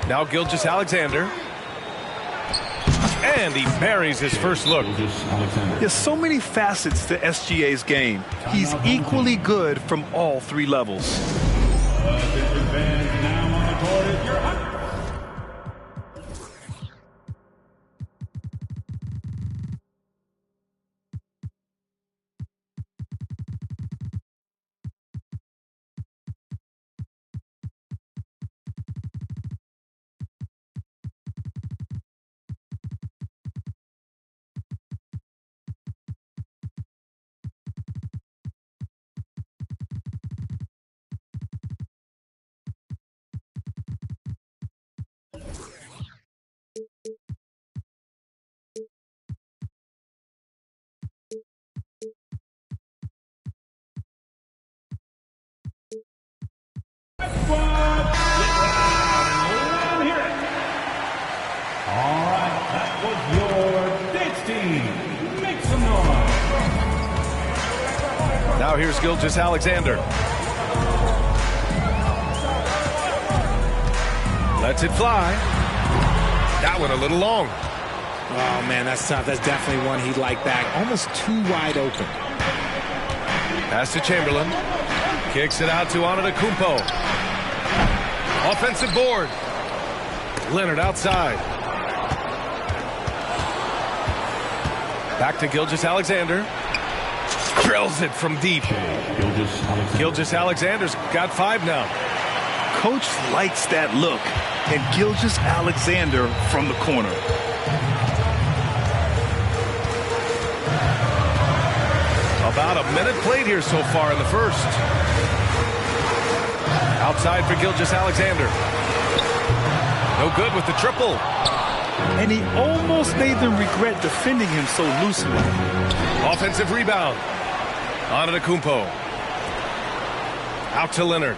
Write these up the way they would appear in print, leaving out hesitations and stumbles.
Now Gilgeous-Alexander. And he buries his first look. There's so many facets to SGA's game. He's equally good from all three levels. Now here's Gilgeous-Alexander. Lets it fly. That one a little long. Oh, man, that's tough. That's definitely one he'd like back. Almost too wide open. Pass to Chamberlain. Kicks it out to Antetokounmpo. Offensive board. Leonard outside. Back to Gilgeous-Alexander. Drills it from deep. Gilgeous-Alexander's got 5 now. Coach likes that look. And Gilgeous-Alexander from the corner. About a minute played here so far in the first. Outside for Gilgeous-Alexander. No good with the triple. And he almost made them regret defending him so loosely. Offensive rebound. Antetokounmpo. Out to Leonard.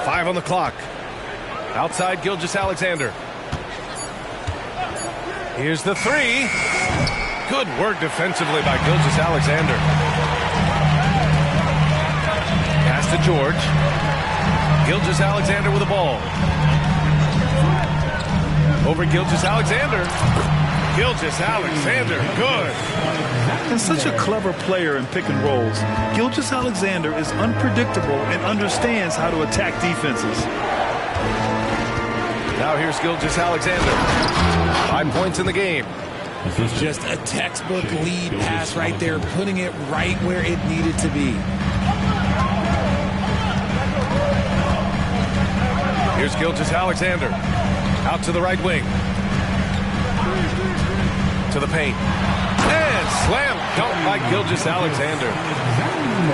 5 on the clock. Outside Gilgeous-Alexander. Here's the 3. Good work defensively by Gilgeous-Alexander. Pass to George. Gilgeous-Alexander with the ball. Over Gilgeous-Alexander. Gilgeous-Alexander, good. And such a clever player in pick and rolls. Gilgeous-Alexander is unpredictable and understands how to attack defenses. Now here's Gilgeous-Alexander. 5 points in the game. Just a textbook lead pass right there, putting it right where it needed to be. Here's Gilgeous-Alexander. Out to the right wing. To the paint. And slam dunk by Gilgeous-Alexander.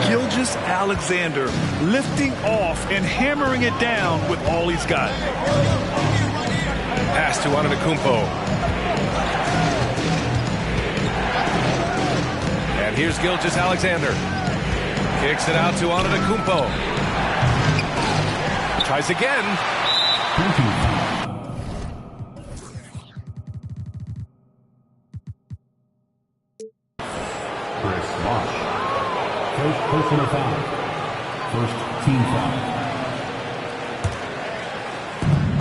Gilgeous-Alexander lifting off and hammering it down with all he's got. Pass to Antetokounmpo. And here's Gilgeous-Alexander. Kicks it out to Antetokounmpo. Tries again. First personal foul. First team foul.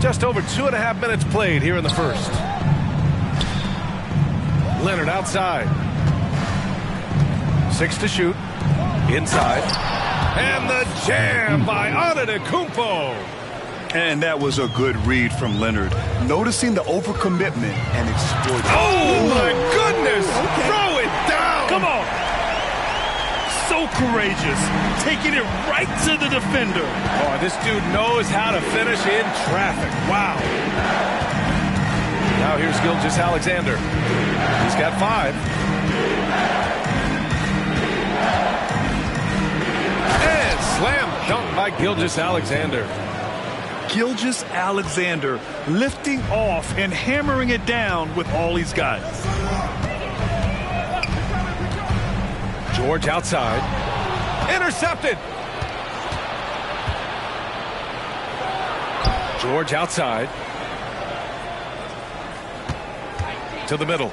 Just over 2.5 minutes played here in the first. Leonard outside. 6 to shoot. Inside. And the jam by Antetokounmpo. And that was a good read from Leonard. Noticing the overcommitment and exploiting. Oh, my goodness! Okay. Throw it down! Come on! So courageous, taking it right to the defender. Oh, this dude knows how to finish in traffic. Wow. Now here's Gilgeous-Alexander. He's got 5. And slam dunk by Gilgeous-Alexander. Gilgeous-Alexander lifting off and hammering it down with all he's got. George outside. Intercepted. George outside. To the middle.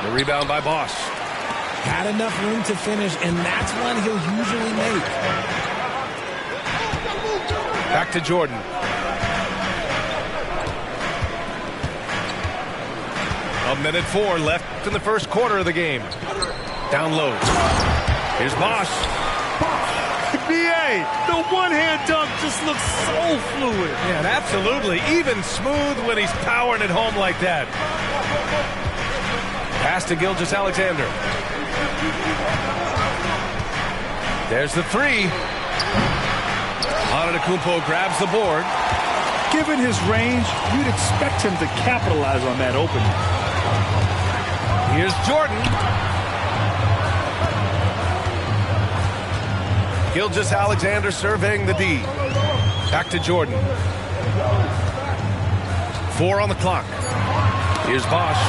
The rebound by Bosch. Had enough room to finish, and that's one he'll usually make. Back to Jordan. A minute 4 left in the first quarter of the game. Down low. Here's Bosch. B.A., the one-hand dunk just looks so fluid. Yeah, absolutely. Even smooth when he's powering it home like that. Pass to Gilgeous-Alexander. There's the three. Antetokounmpo grabs the board. Given his range, you'd expect him to capitalize on that opening. Here's Jordan. Gilgeous-Alexander surveying the D. Back to Jordan. 4 on the clock. Here's Bosch.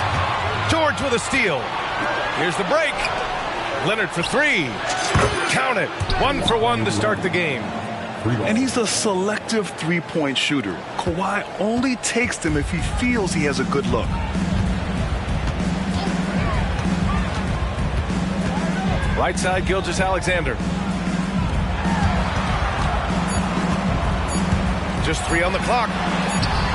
George with a steal. Here's the break. Leonard for 3. Count it. 1 for 1 to start the game. And he's a selective three-point shooter. Kawhi only takes them if he feels he has a good look. Right side, Gilgeous-Alexander. Just 3 on the clock.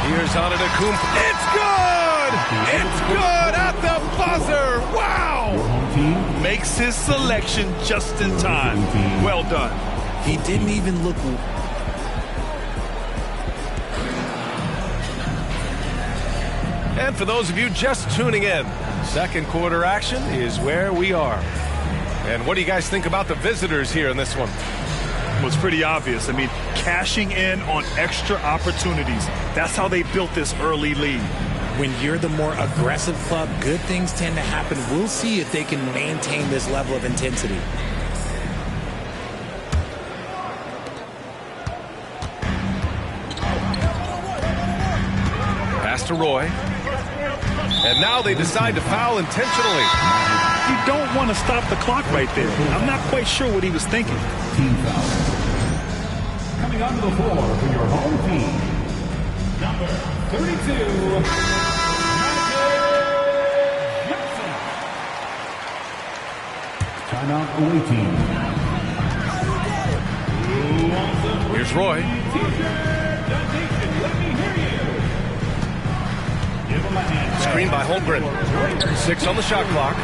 Here's Antetokounmpo. It's good! It's good at the buzzer! Wow! Makes his selection just in time. Well done. He didn't even look. And for those of you just tuning in, second quarter action is where we are. And what do you guys think about the visitors here in this one? Well, it's pretty obvious. I mean, cashing in on extra opportunities. That's how they built this early lead. When you're the more aggressive club, good things tend to happen. We'll see if they can maintain this level of intensity. Pass to Roy. And now they decide to foul intentionally. You don't want to stop the clock right there. I'm not quite sure what he was thinking. Team foul. Coming onto the floor for your home team, number 32, timeout away team. Here's Roy. Screen by Holmgren. 6 on the shot clock.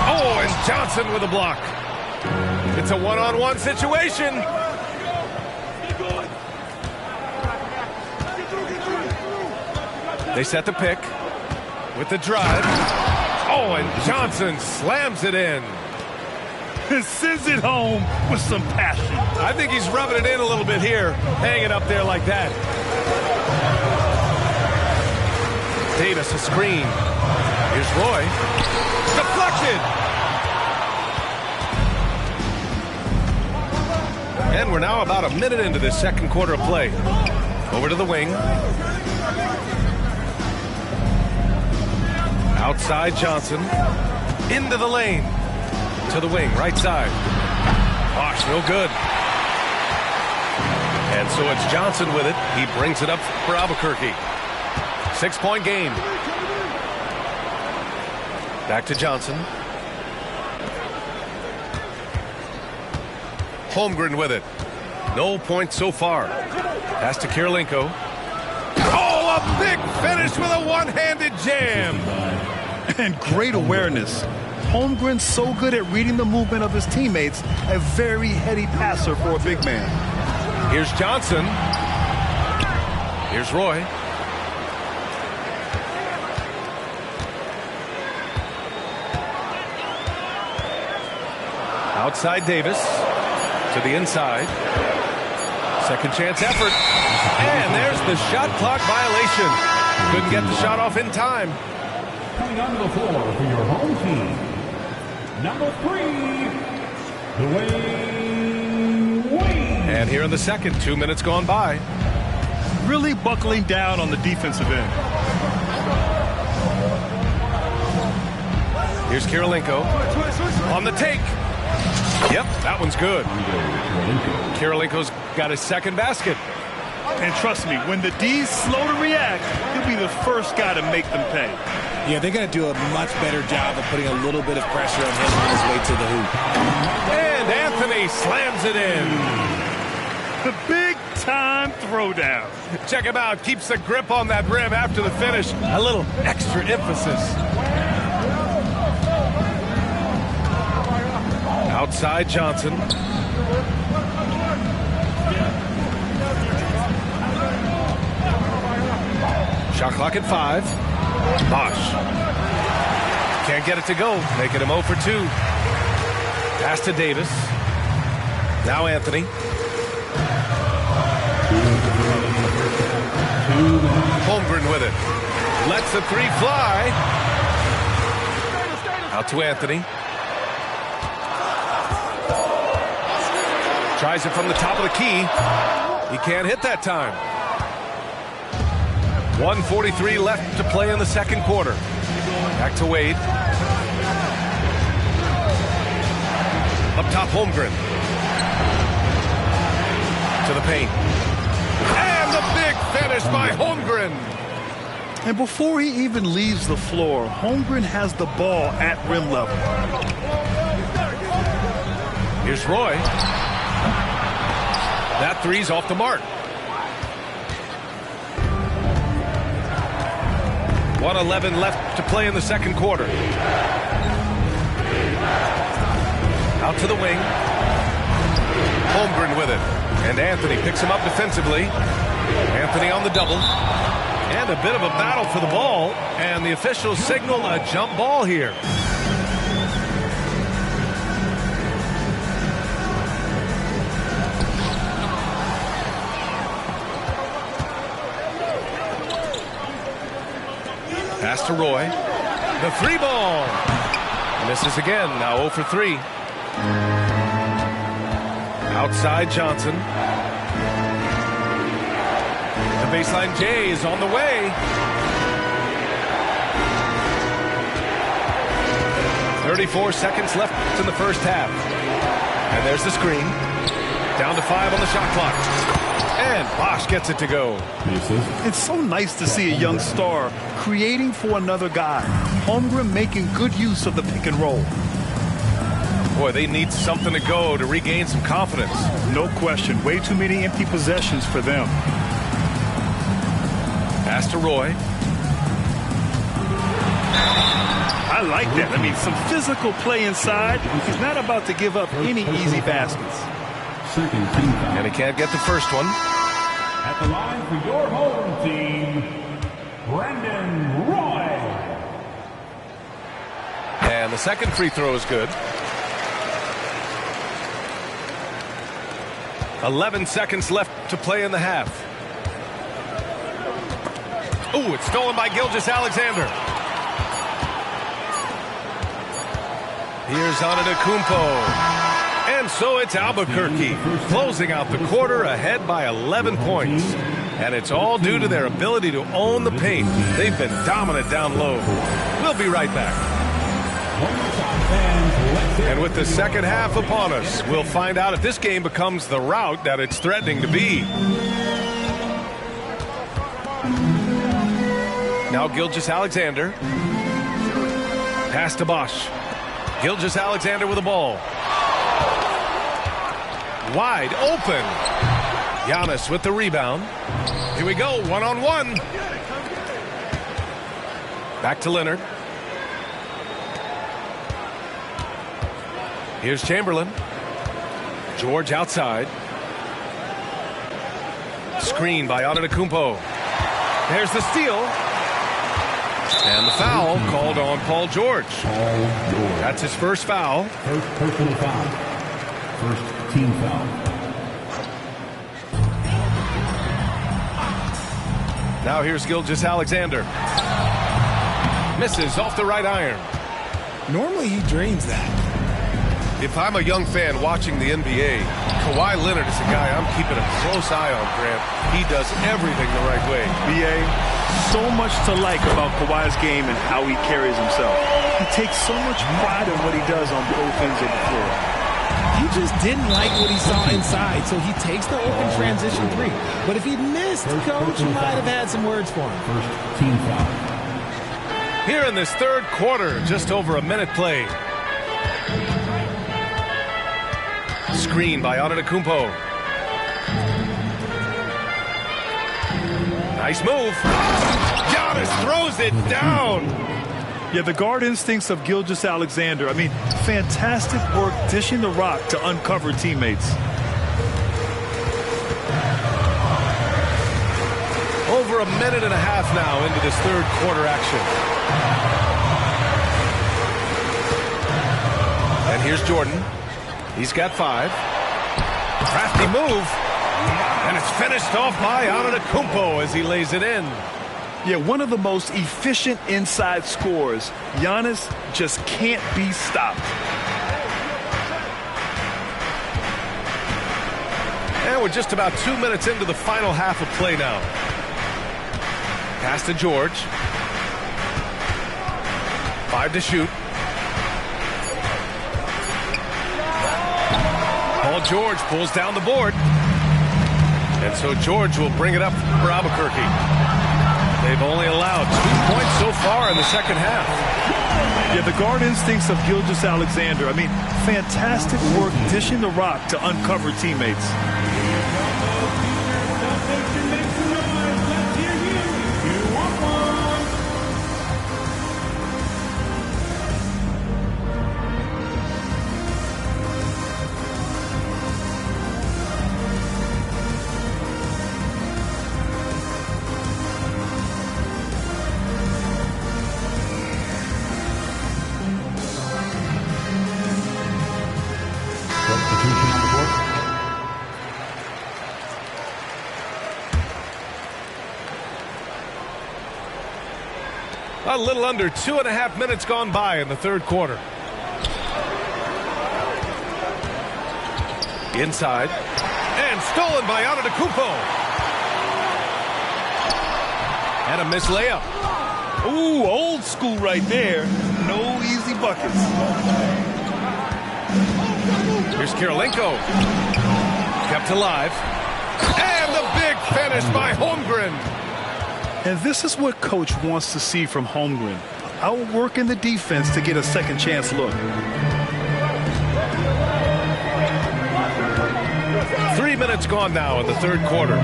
Oh, and Johnson with a block. It's a one-on-one situation. They set the pick with the drive. Oh, and Johnson slams it in. Sends it home with some passion. I think he's rubbing it in a little bit here, hanging up there like that. Davis a screen. Here's Roy. Deflected. And we're now about a minute into this second quarter of play. Over to the wing. Outside Johnson. Into the lane. To the wing, right side. Bosch, no good. And so it's Johnson with it. He brings it up for Albuquerque. 6-point game. Back to Johnson. Holmgren with it. No points so far. Pass to Kirilenko. Oh, a big finish with a one-handed jam. And great awareness. Holmgren's so good at reading the movement of his teammates. A very heady passer for a big man. Here's Johnson. Here's Roy. Outside Davis. To the inside. Second chance effort. And there's the shot clock violation. Couldn't get the shot off in time. Coming onto the floor for your home team, number 3, Dwayne Wade. And here in the second, 2 minutes gone by. Really buckling down on the defensive end. Here's Kirilenko. On the take. Yep, that one's good. Kirilenko's got his second basket. And trust me, when the D's slow to react, he'll be the first guy to make them pay. Yeah, they're going to do a much better job of putting a little bit of pressure on him on his way to the hoop. And Anthony slams it in. throwdown. Check him out. Keeps the grip on that rim after the finish. A little extra emphasis. Outside Johnson. Shot clock at 5. Bosh. Can't get it to go. Making him 0 for 2. Pass to Davis. Now Anthony. Holmgren with it. Lets the 3 fly. Out to Anthony. Tries it from the top of the key. He can't hit that time. 1:43 left to play in the second quarter. Back to Wade. Up top, Holmgren. To the paint. And the big finish by Holmgren. And before he even leaves the floor, Holmgren has the ball at rim level. Here's Roy. That 3's off the mark. 1:11 left to play in the second quarter. Out to the wing. Holmgren with it. And Anthony picks him up defensively. Anthony on the double. And a bit of a battle for the ball. And the officials signal a jump ball here. Pass to Roy. The 3 ball. Misses again. Now 0 for 3. Outside Johnson. The baseline J is on the way. 34 seconds left in the first half. And there's the screen. Down to 5 on the shot clock. And Bosh gets it to go. It's so nice to see a young star creating for another guy. Holmgren making good use of the pick and roll. Boy, they need something to go to regain some confidence. No question. Way too many empty possessions for them. Pass to Roy. I like that. I mean, some physical play inside. He's not about to give up any easy baskets. And he can't get the first one. At the line for your home team, Brandon Roy. And the second free throw is good. 11 seconds left to play in the half. Oh, it's stolen by Gilgeous-Alexander. Here's Antetokounmpo. And so it's Albuquerque closing out the quarter ahead by 11 points. And it's all due to their ability to own the paint. They've been dominant down low. We'll be right back. And with the second half upon us, we'll find out if this game becomes the rout that it's threatening to be. Now Gilgeous-Alexander. Pass to Bosh. Gilgeous-Alexander with the ball. Wide open. Giannis with the rebound. Here we go, one-on-one. Back to Leonard. Here's Chamberlain. George outside. Screen by Antetokounmpo. There's the steal. And the foul called on Paul George. That's his first foul. First personal foul. First team foul. Now here's Gilgeous-Alexander. Misses off the right iron. Normally he drains that. If I'm a young fan watching the NBA, Kawhi Leonard is a guy I'm keeping a close eye on, Grant. He does everything the right way. BA, so much to like about Kawhi's game and how he carries himself. He takes so much pride in what he does on both ends of the floor. He just didn't like what he saw inside, so he takes the open transition 3. But if he missed, Coach might have had some words for him. First team foul. Here in this third quarter, just over a minute played. Screen by Antetokounmpo. Nice move. Giannis throws it down. Yeah, the guard instincts of Gilgeous-Alexander. I mean, fantastic work dishing the rock to uncover teammates. Over a minute and a half now into this third quarter action. And here's Jordan. He's got 5. Crafty move. And it's finished off by Antetokounmpo as he lays it in. Yeah, one of the most efficient inside scorers. Giannis just can't be stopped. And we're just about 2 minutes into the final half of play now. Pass to George. 5 to shoot. Paul George pulls down the board. And so George will bring it up for Albuquerque. They've only allowed 2 points so far in the second half. Yeah, the guard instincts of Gilgeous-Alexander. I mean, fantastic work dishing the rock to uncover teammates. A little under 2.5 minutes gone by in the third quarter. Inside. And stolen by Antetokounmpo. And a missed layup. Ooh, old school right there. No easy buckets. Here's Kirilenko. Kept alive. And the big finish by Holmgren. And this is what Coach wants to see from Holmgren. Outworking the defense to get a second chance look. 3 minutes gone now in the third quarter.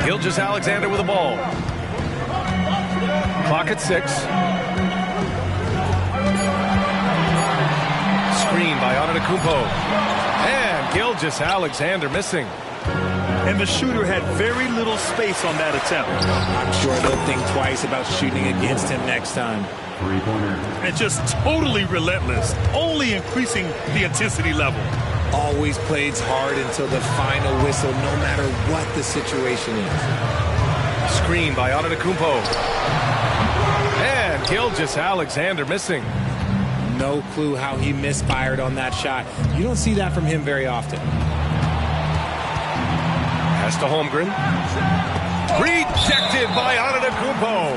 Gilgeous-Alexander with the ball. Clock at 6. Screen by Antetokounmpo. And Gilgeous-Alexander missing. And the shooter had very little space on that attempt. I'm sure they'll think twice about shooting against him next time. Three-pointer. And just totally relentless, only increasing the intensity level. Always plays hard until the final whistle, no matter what the situation is. Screen by Antetokounmpo. And Gilgeous-Alexander missing. No clue how he misfired on that shot. You don't see that from him very often. Pass to Holmgren. Rejected by Antetokounmpo.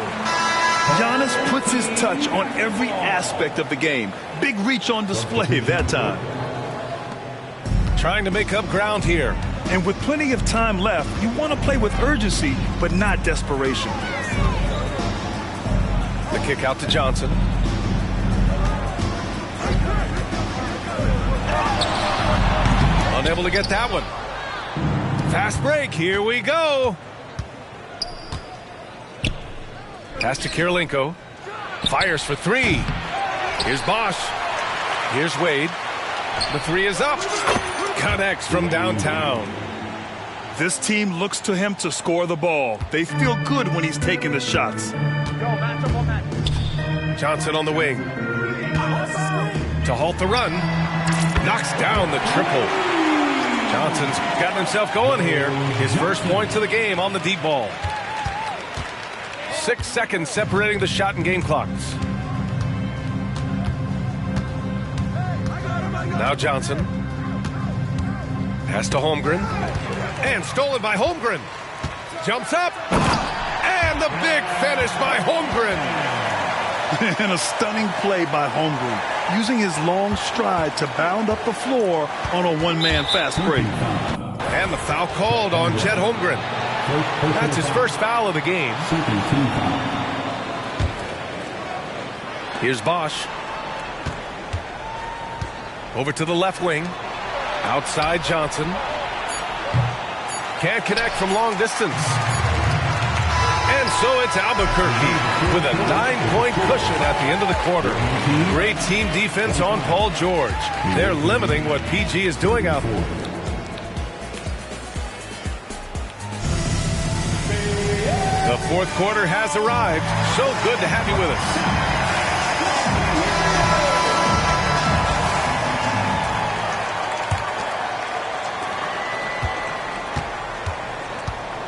Giannis puts his touch on every aspect of the game. Big reach on display that time. Trying to make up ground here. And with plenty of time left, you want to play with urgency, but not desperation. The kick out to Johnson. Unable to get that one. Fast break, here we go. Pass to Kirilenko. Fires for 3. Here's Bosch. Here's Wade. The 3 is up. Connects from downtown. This team looks to him to score the ball. They feel good when he's taking the shots. Johnson on the wing. To halt the run. Knocks down the triple. Johnson's gotten himself going here. His first points of the game on the deep ball. 6 seconds separating the shot and game clocks. Now Johnson. Pass to Holmgren. And stolen by Holmgren. Jumps up. And the big finish by Holmgren. And a stunning play by Holmgren, using his long stride to bound up the floor on a one-man fast break. And the foul called on Chet Holmgren. That's his first foul of the game. Here's Bosch. Over to the left wing. Outside Johnson. Can't connect from long distance. And so it's Albuquerque with a 9-point cushion at the end of the quarter. Great team defense on Paul George. They're limiting what PG is doing out there. The fourth quarter has arrived. So good to have you with us.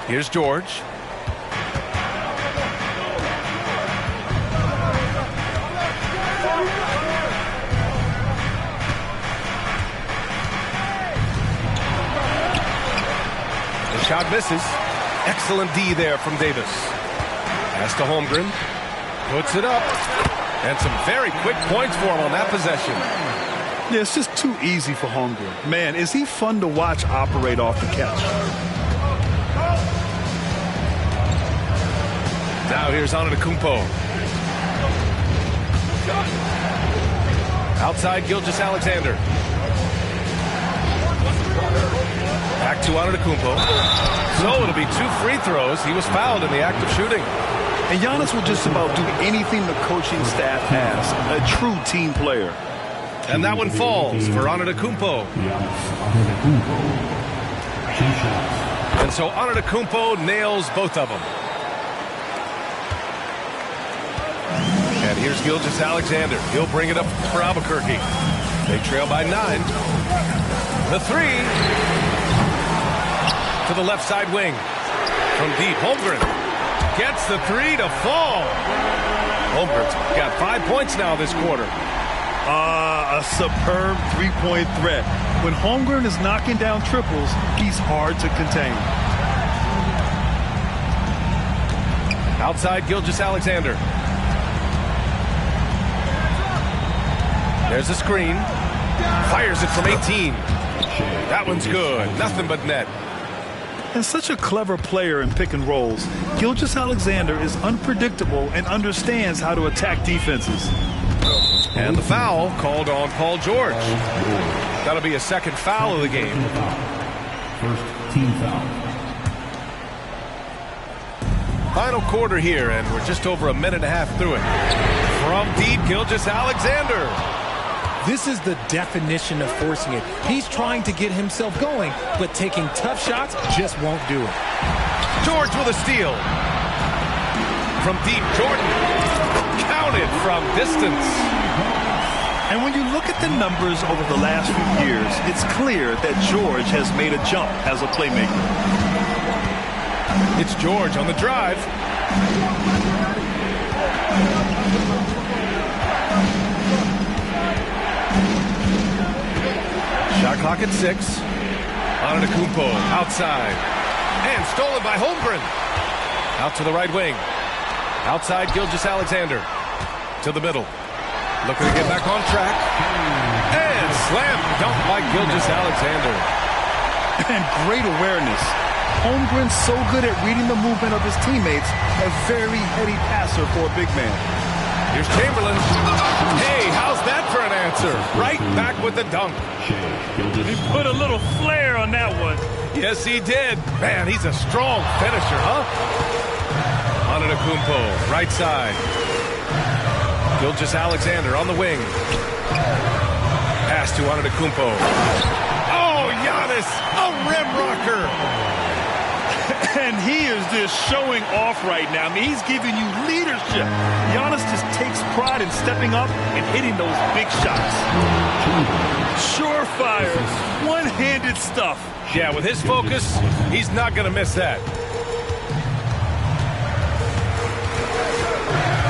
Here's George. The shot misses. Excellent D there from Davis. Pass to Holmgren. Puts it up. And some very quick points for him on that possession. Yeah, it's just too easy for Holmgren. Man, is he fun to watch operate off the catch. Now here's Antetokounmpo. Outside Gilgeous-Alexander. Back to Antetokounmpo. So it'll be 2 free throws. He was fouled in the act of shooting. And Giannis will just about do anything the coaching staff asks. A true team player. And that one falls for Antetokounmpo. And so Antetokounmpo nails both of them. And here's Gilgeous-Alexander. He'll bring it up for Albuquerque. They trail by 9. The 3. To the left side wing. From deep, Holmgren gets the 3 to fall. Holmgren's got 5 points now this quarter. A superb three-point threat. When Holmgren is knocking down triples, he's hard to contain. Outside Gilgeous-Alexander. There's a screen. Fires it from 18. That one's good. Nothing but net. And such a clever player in pick and rolls, Gilgeous-Alexander is unpredictable and understands how to attack defenses. And the foul called on Paul George. That'll be a second foul of the game. First team foul. Final quarter here, and we're just over a minute and a half through it. From deep, Gilgeous-Alexander. This is the definition of forcing it. He's trying to get himself going, but taking tough shots just won't do it. George with a steal. From deep, Jordan. Counted from distance. And when you look at the numbers over the last few years, it's clear that George has made a jump as a playmaker. It's George on the drive. Shot clock at 6. Antetokounmpo outside. And stolen by Holmgren. Out to the right wing. Outside Gilgeous-Alexander. To the middle. Looking to get back on track. And slam dunk by Gilgeous-Alexander. And great awareness. Holmgren's so good at reading the movement of his teammates. A very heady passer for a big man. Here's Chamberlain. Hey, how's that for an answer? Right back with the dunk. He put a little flair on that one. Yes, he did. Man, he's a strong finisher, huh? Antetokounmpo, right side. Gilgeous-Alexander on the wing. Pass to Antetokounmpo. Oh, Giannis, a rim rocker. And he is just showing off right now. I mean, he's giving you leadership. Giannis just takes pride in stepping up and hitting those big shots. Surefire, one-handed stuff. Yeah, with his focus, he's not going to miss that.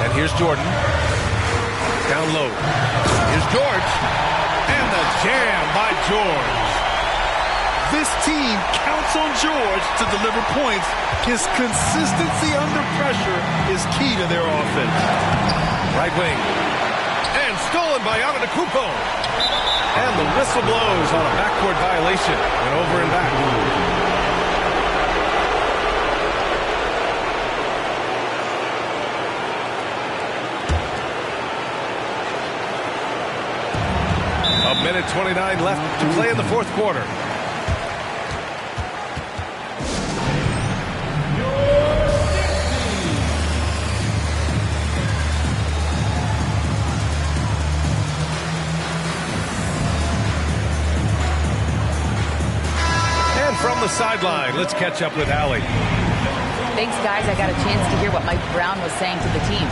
And here's Jordan. Down low. Here's George. And the jam by George. This team counts on George to deliver points. His consistency under pressure is key to their offense. Right wing. And stolen by Antetokounmpo. And the whistle blows on a backcourt violation. And over and back. A minute 29 left to play in the fourth quarter. And from the sideline, let's catch up with Allie. Thanks, guys. I got a chance to hear what Mike Brown was saying to the team.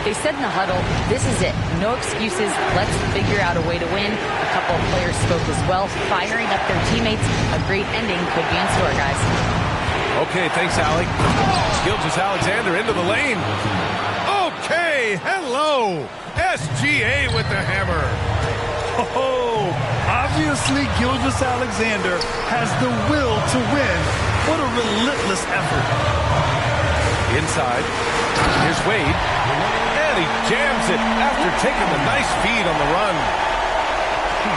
They said in the huddle, this is it. No excuses. Let's figure out a way to win. A couple of players spoke as well, firing up their teammates. A great ending could be in store, guys. Okay, thanks, Allie. Gilgeous-Alexander into the lane. Okay, hello. SGA with the hammer. Oh, obviously Gilgeous-Alexander has the will to win. What a relentless effort. Inside. Here's Wade. And he jams it after taking the nice feed on the run.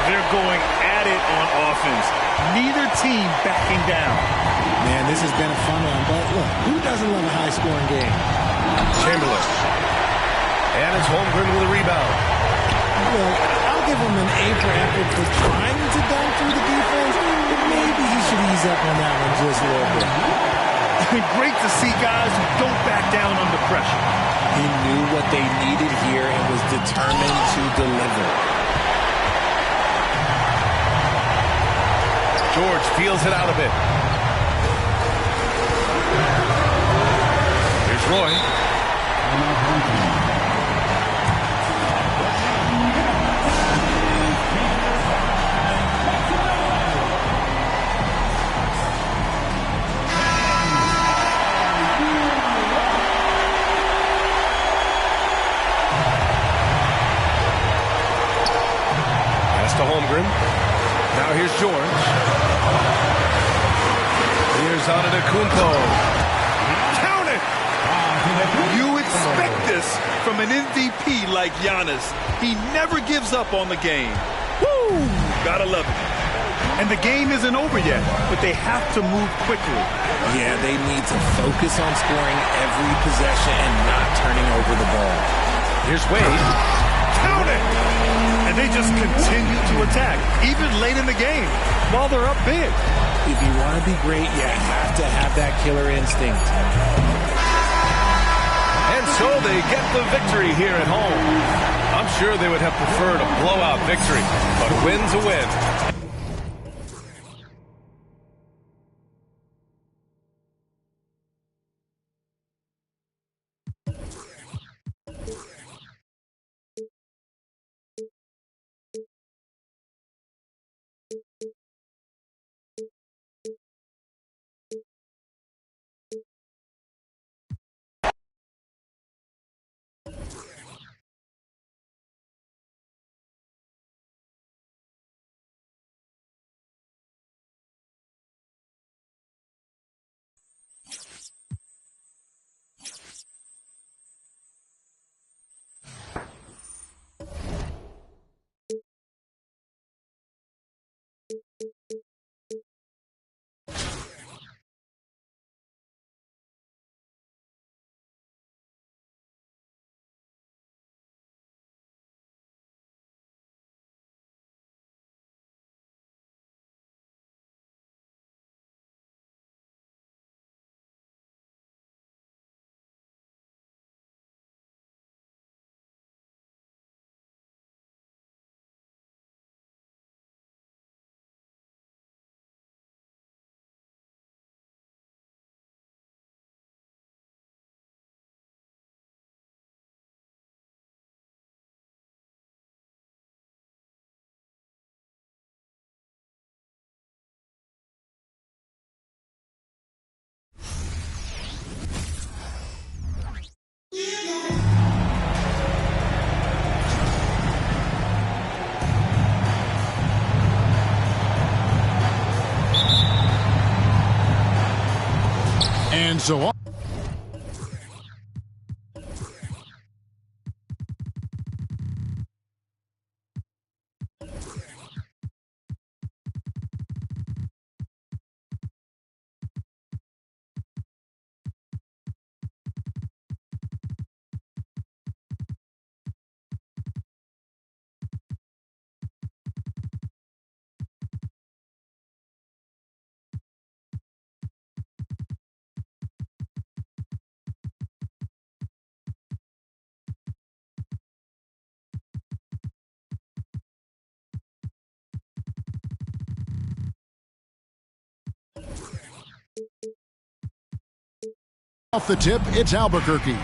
They're going at it on offense. Neither team backing down. Man, this has been a fun one, but look, who doesn't love a high-scoring game? Chamberlain. And it's Holmgren with a rebound. Well, I'll give him an A for effort for trying to dunk through the defense, but maybe he should ease up on that one just a little bit. Great to see guys who don't back down under pressure. He knew what they needed here and was determined to deliver. George feels it out a bit. Here's Roy. To Holmgren. Now here's George. Here's Antetokounmpo. Count it! You expect this from an MVP like Giannis. He never gives up on the game. Woo! Gotta love it. And the game isn't over yet, but they have to move quickly. Yeah, they need to focus on scoring every possession and not turning over the ball. Here's Wade. Count it! And they just continue to attack, even late in the game, while they're up big. If you want to be great, you have to have that killer instinct. And so they get the victory here at home. I'm sure they would have preferred a blowout victory, but a win's a win. And so on. Off the tip, it's Albuquerque.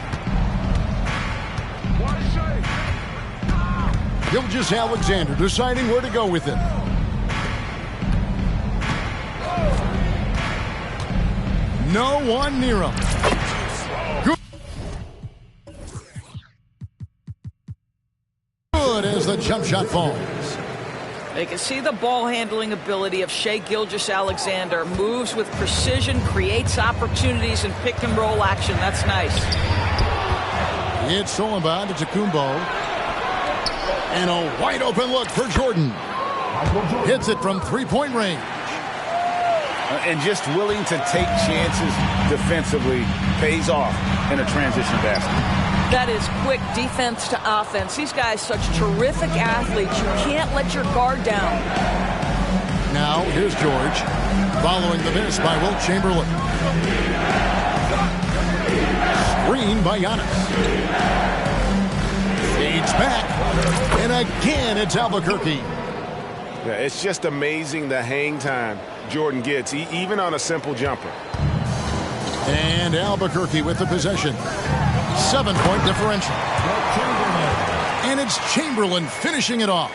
Gilgeous-Alexander deciding where to go with it. No one near him. Good as the jump shot falls. They can see the ball handling ability of Shai Gilgeous-Alexander. Moves with precision, creates opportunities in pick and roll action. That's nice. It's Solomon to Takumbo. And a wide open look for Jordan. Hits it from three-point range. And just willing to take chances defensively pays off in a transition basket. That is quick defense to offense. These guys such terrific athletes. You can't let your guard down. Now, here's George. Following the miss by Wilt Chamberlain. Screen by Giannis. Fades back. And again, it's Albuquerque. Yeah, it's just amazing the hang time Jordan gets, even on a simple jumper. And Albuquerque with the possession. 7-point differential. And it's Chamberlain finishing it off.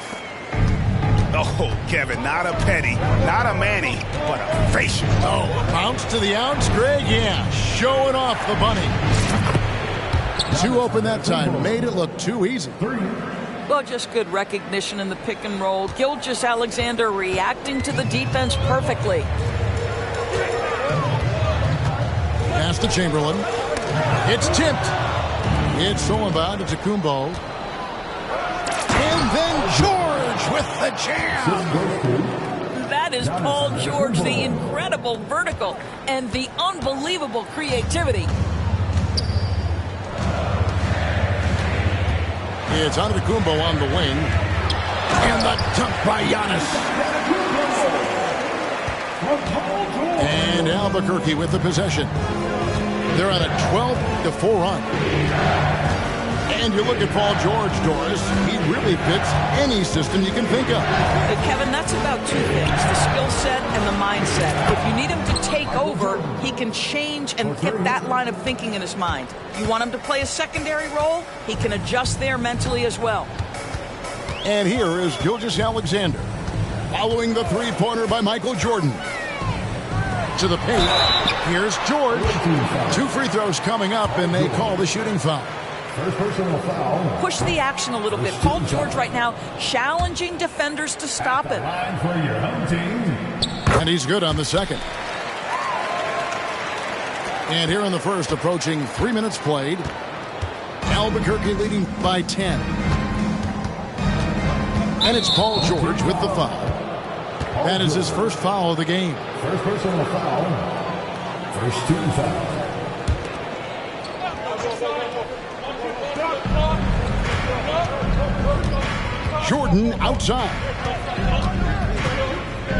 Oh, Kevin, not a penny, not a Manny, but a facial. Oh, bounce to the outs, Greg? Yeah, showing off the bunny. Too open that time, made it look too easy. Well, just good recognition in the pick and roll. Gilgeous-Alexander reacting to the defense perfectly. Pass to Chamberlain. It's tipped. It's Solomon to Takumbo. And then George with the jam. That is Paul George, the incredible vertical and the unbelievable creativity. It's Antetokounmpo on the wing. And the dunk by Giannis. And Albuquerque with the possession. They're on a 12-4 run. And you look at Paul George, Doris. He really fits any system you can think of. Kevin, that's about two things, the skill set and the mindset. If you need him to take over, he can change and get that line of thinking in his mind. You want him to play a secondary role, he can adjust there mentally as well. And here is Gilgeous-Alexander, following the three-pointer by Michael Jordan. To the paint, here's George. 2 free throws coming up, and they call the shooting foul. First personal foul. Push the action a little bit. Paul George right now challenging defenders to stop it. Line for your home team. And he's good on the second. And here in the first, approaching 3 minutes played. Albuquerque leading by 10. And it's Paul George with the foul. That is his first foul of the game. First personal foul. First team foul. Jordan outside.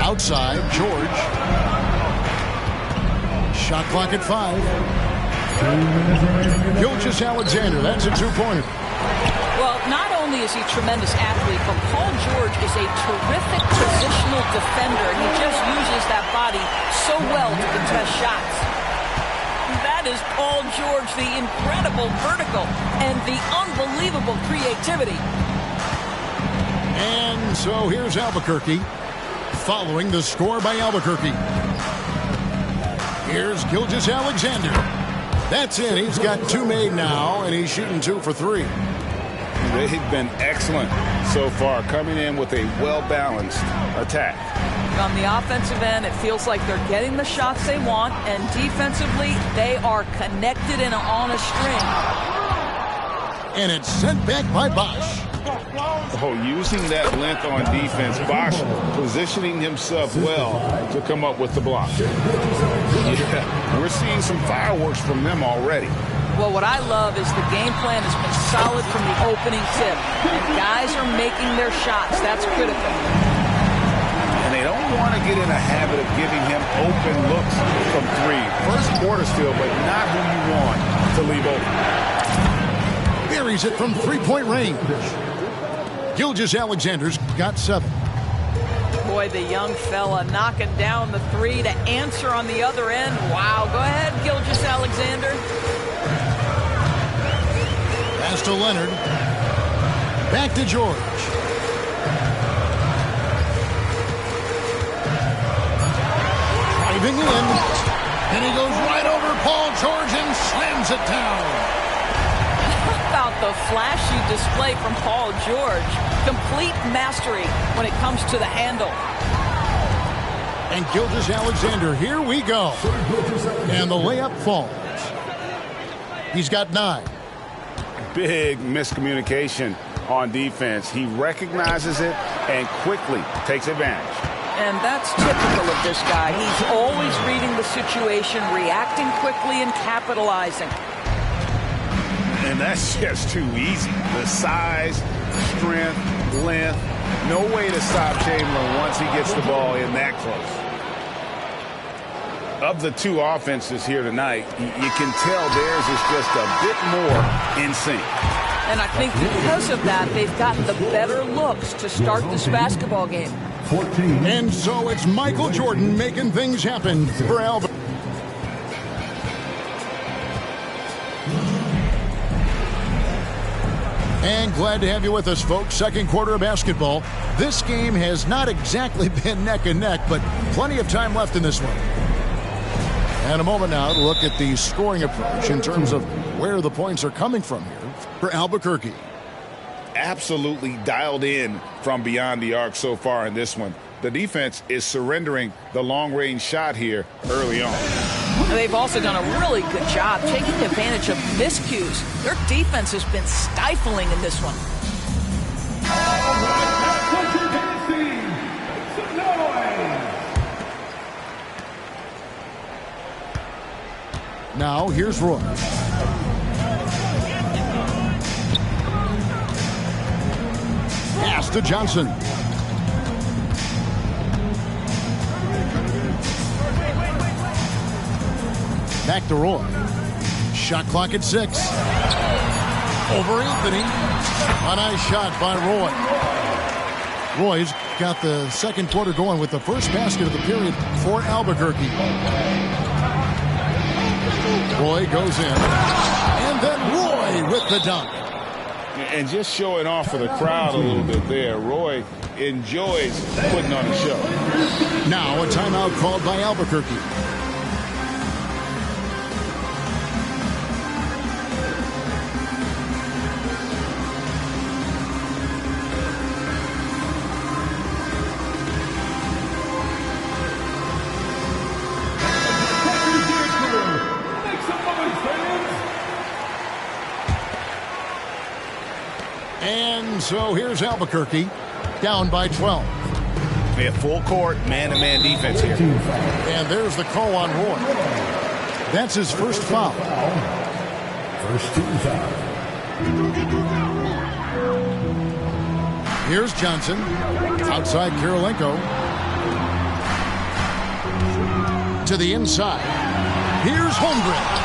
Outside, George. Shot clock at 5. Gilgeous-Alexander, that's a 2-pointer. Well, not only is he a tremendous athlete, but Paul George is a terrific positional defender. He just uses that body so well to contest shots. That is Paul George, the incredible vertical and the unbelievable creativity. And so here's Albuquerque, following the score by Albuquerque. Here's Gilgeous-Alexander. That's it. He's got 2 made now, and he's shooting 2 for 3. They've been excellent so far, coming in with a well-balanced attack. On the offensive end, it feels like they're getting the shots they want, and defensively, they are connected and on a string. And it's sent back by Bosch. Oh, using that length on defense, Bosch positioning himself well to come up with the block. Yeah, we're seeing some fireworks from them already. Well, what I love is the game plan has been solid from the opening tip, and guys are making their shots. That's critical. And they don't want to get in a habit of giving him open looks from 3. First quarter still, but not who you want to leave open. Buries it from 3-point range. Gilgeous-Alexander's got 7. Boy, the young fella knocking down the three to answer on the other end. Wow. Go ahead, Gilgeous-Alexander. Pass to Leonard. Back to George. Driving in. And he goes right over Paul George and slams it down. How about the flashy display from Paul George? Complete mastery when it comes to the handle. And Gilgeous-Alexander, here we go. And the layup falls. He's got 9. Big miscommunication on defense. He recognizes it and quickly takes advantage. And that's typical of this guy. He's always reading the situation, reacting quickly, and capitalizing. And that's just too easy. The size, strength, length, no way to stop Chamberlain once he gets the ball in that close. Of the two offenses here tonight, you can tell theirs is just a bit more in sync. And I think because of that, they've gotten the better looks to start this basketball game. 14. And so it's Michael Jordan making things happen for Alba. And glad to have you with us, folks. Second quarter of basketball. This game has not exactly been neck and neck, but plenty of time left in this one. And a moment now to look at the scoring approach in terms of where the points are coming from here for Albuquerque. Absolutely dialed in from beyond the arc so far in this one. The defense is surrendering the long-range shot here early on. They've also done a really good job taking advantage of miscues. Their defense has been stifling in this one. Now here's Roy. Pass to Johnson. Back to Roy. Shot clock at 6. Over Anthony. A nice shot by Roy. Roy's got the second quarter going with the first basket of the period for Albuquerque. Roy goes in. And then Roy with the dunk. And just showing off for the crowd a little bit there. Roy enjoys putting on a show. Now a timeout called by Albuquerque. And so here's Albuquerque, down by 12. They have full court, man-to-man defense here. And there's the call on Roy. That's his first foul. First team foul. Here's Johnson, outside Kirilenko. To the inside. Here's Holmgren.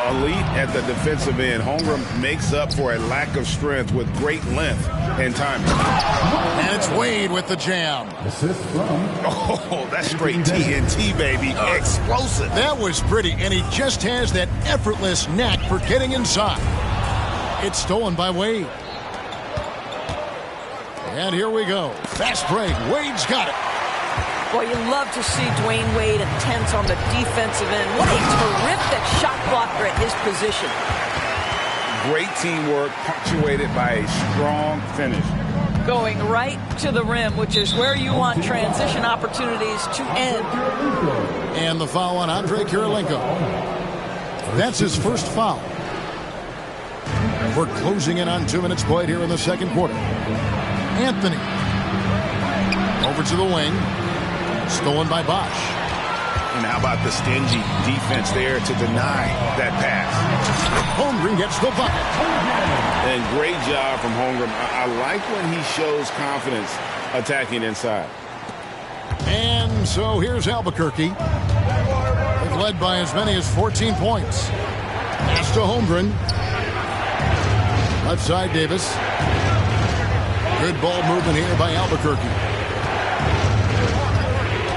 Elite at the defensive end. Holmgren makes up for a lack of strength with great length and timing. And it's Wade with the jam. Assist from. Oh, that's straight TNT, baby. Explosive. That was pretty, and he just has that effortless knack for getting inside. It's stolen by Wade. And here we go. Fast break. Wade's got it. Boy, you love to see Dwayne Wade intense on the defensive end. What a terrific shot blocker at his position. Great teamwork punctuated by a strong finish. Going right to the rim, which is where you want transition opportunities to end. And the foul on Andre Kirilenko. That's his first foul. We're closing in on 2 minutes played here in the second quarter. Anthony. Over to the wing. Stolen by Bosch. And how about the stingy defense there to deny that pass? Holmgren gets the bucket. And great job from Holmgren. I like when he shows confidence attacking inside. And so here's Albuquerque. They've led by as many as 14 points. Pass to Holmgren. Left side Davis. Good ball movement here by Albuquerque.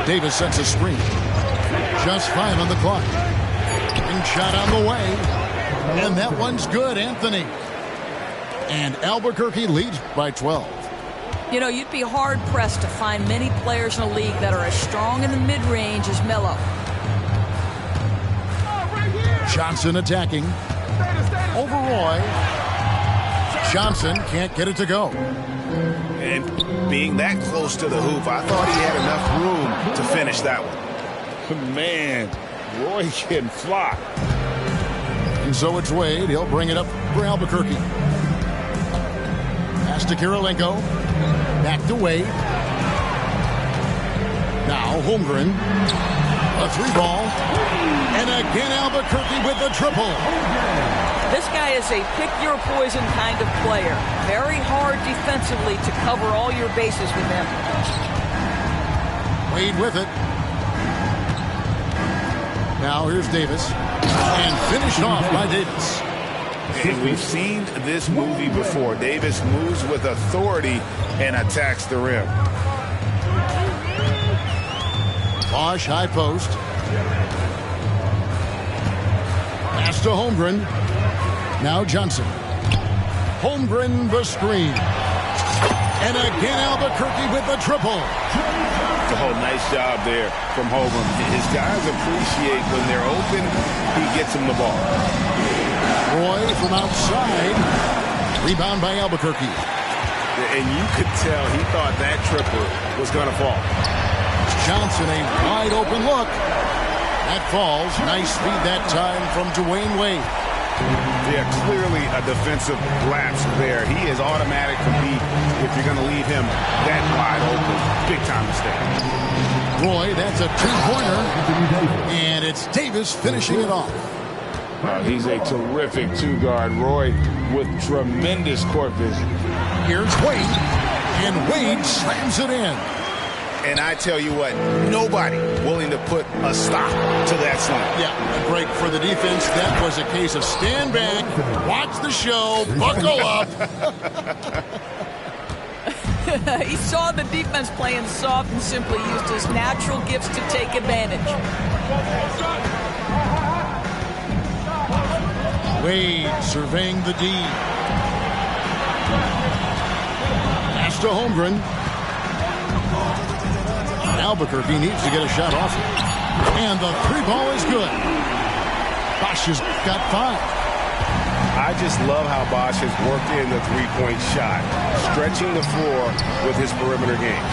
Davis sets a screen. Just 5 on the clock. And shot on the way. And that one's good, Anthony. And Albuquerque leads by 12. You know, you'd be hard-pressed to find many players in the league that are as strong in the mid-range as Melo. Johnson attacking. Over Roy. Johnson can't get it to go. And being that close to the hoop, I thought he had enough room to finish that one. Man, Roy can fly. And so it's Wade. He'll bring it up for Albuquerque. Pass to Kirilenko. Back to Wade. Now Holmgren. A 3-ball. And again Albuquerque with the triple. This guy is a pick-your-poison kind of player. Very hard defensively to cover all your bases with him. Wade with it. Now here's Davis. And finished off by Davis. And we've seen this movie before. Davis moves with authority and attacks the rim. Bosch high post. Pass to Holmgren. Now Johnson. Holmgren the screen. And again Albuquerque with the triple. Oh, nice job there from Holmgren. His guys appreciate when they're open, he gets them the ball. Roy from outside. Rebound by Albuquerque. And you could tell he thought that triple was going to fall. Johnson, a wide open look. That falls. Nice speed that time from Dwayne Wade. Yeah, clearly a defensive lapse there. He is automatic to beat if you're going to leave him that wide open. Big time mistake. Roy, that's a 2-pointer. And it's Davis finishing it off. He's a terrific 2-guard. Roy with tremendous court vision. Here's Wade. And Wade slams it in. And I tell you what, nobody willing to put a stop to that slam. Yeah, a break for the defense. That was a case of stand back, watch the show, buckle up. He saw the defense playing soft and simply used his natural gifts to take advantage. Wade surveying the D. Pass to Holmgren. Albuquerque needs to get a shot off. And the 3-ball is good. Bosch has got 5. I just love how Bosch has worked in the 3-point shot, stretching the floor with his perimeter game.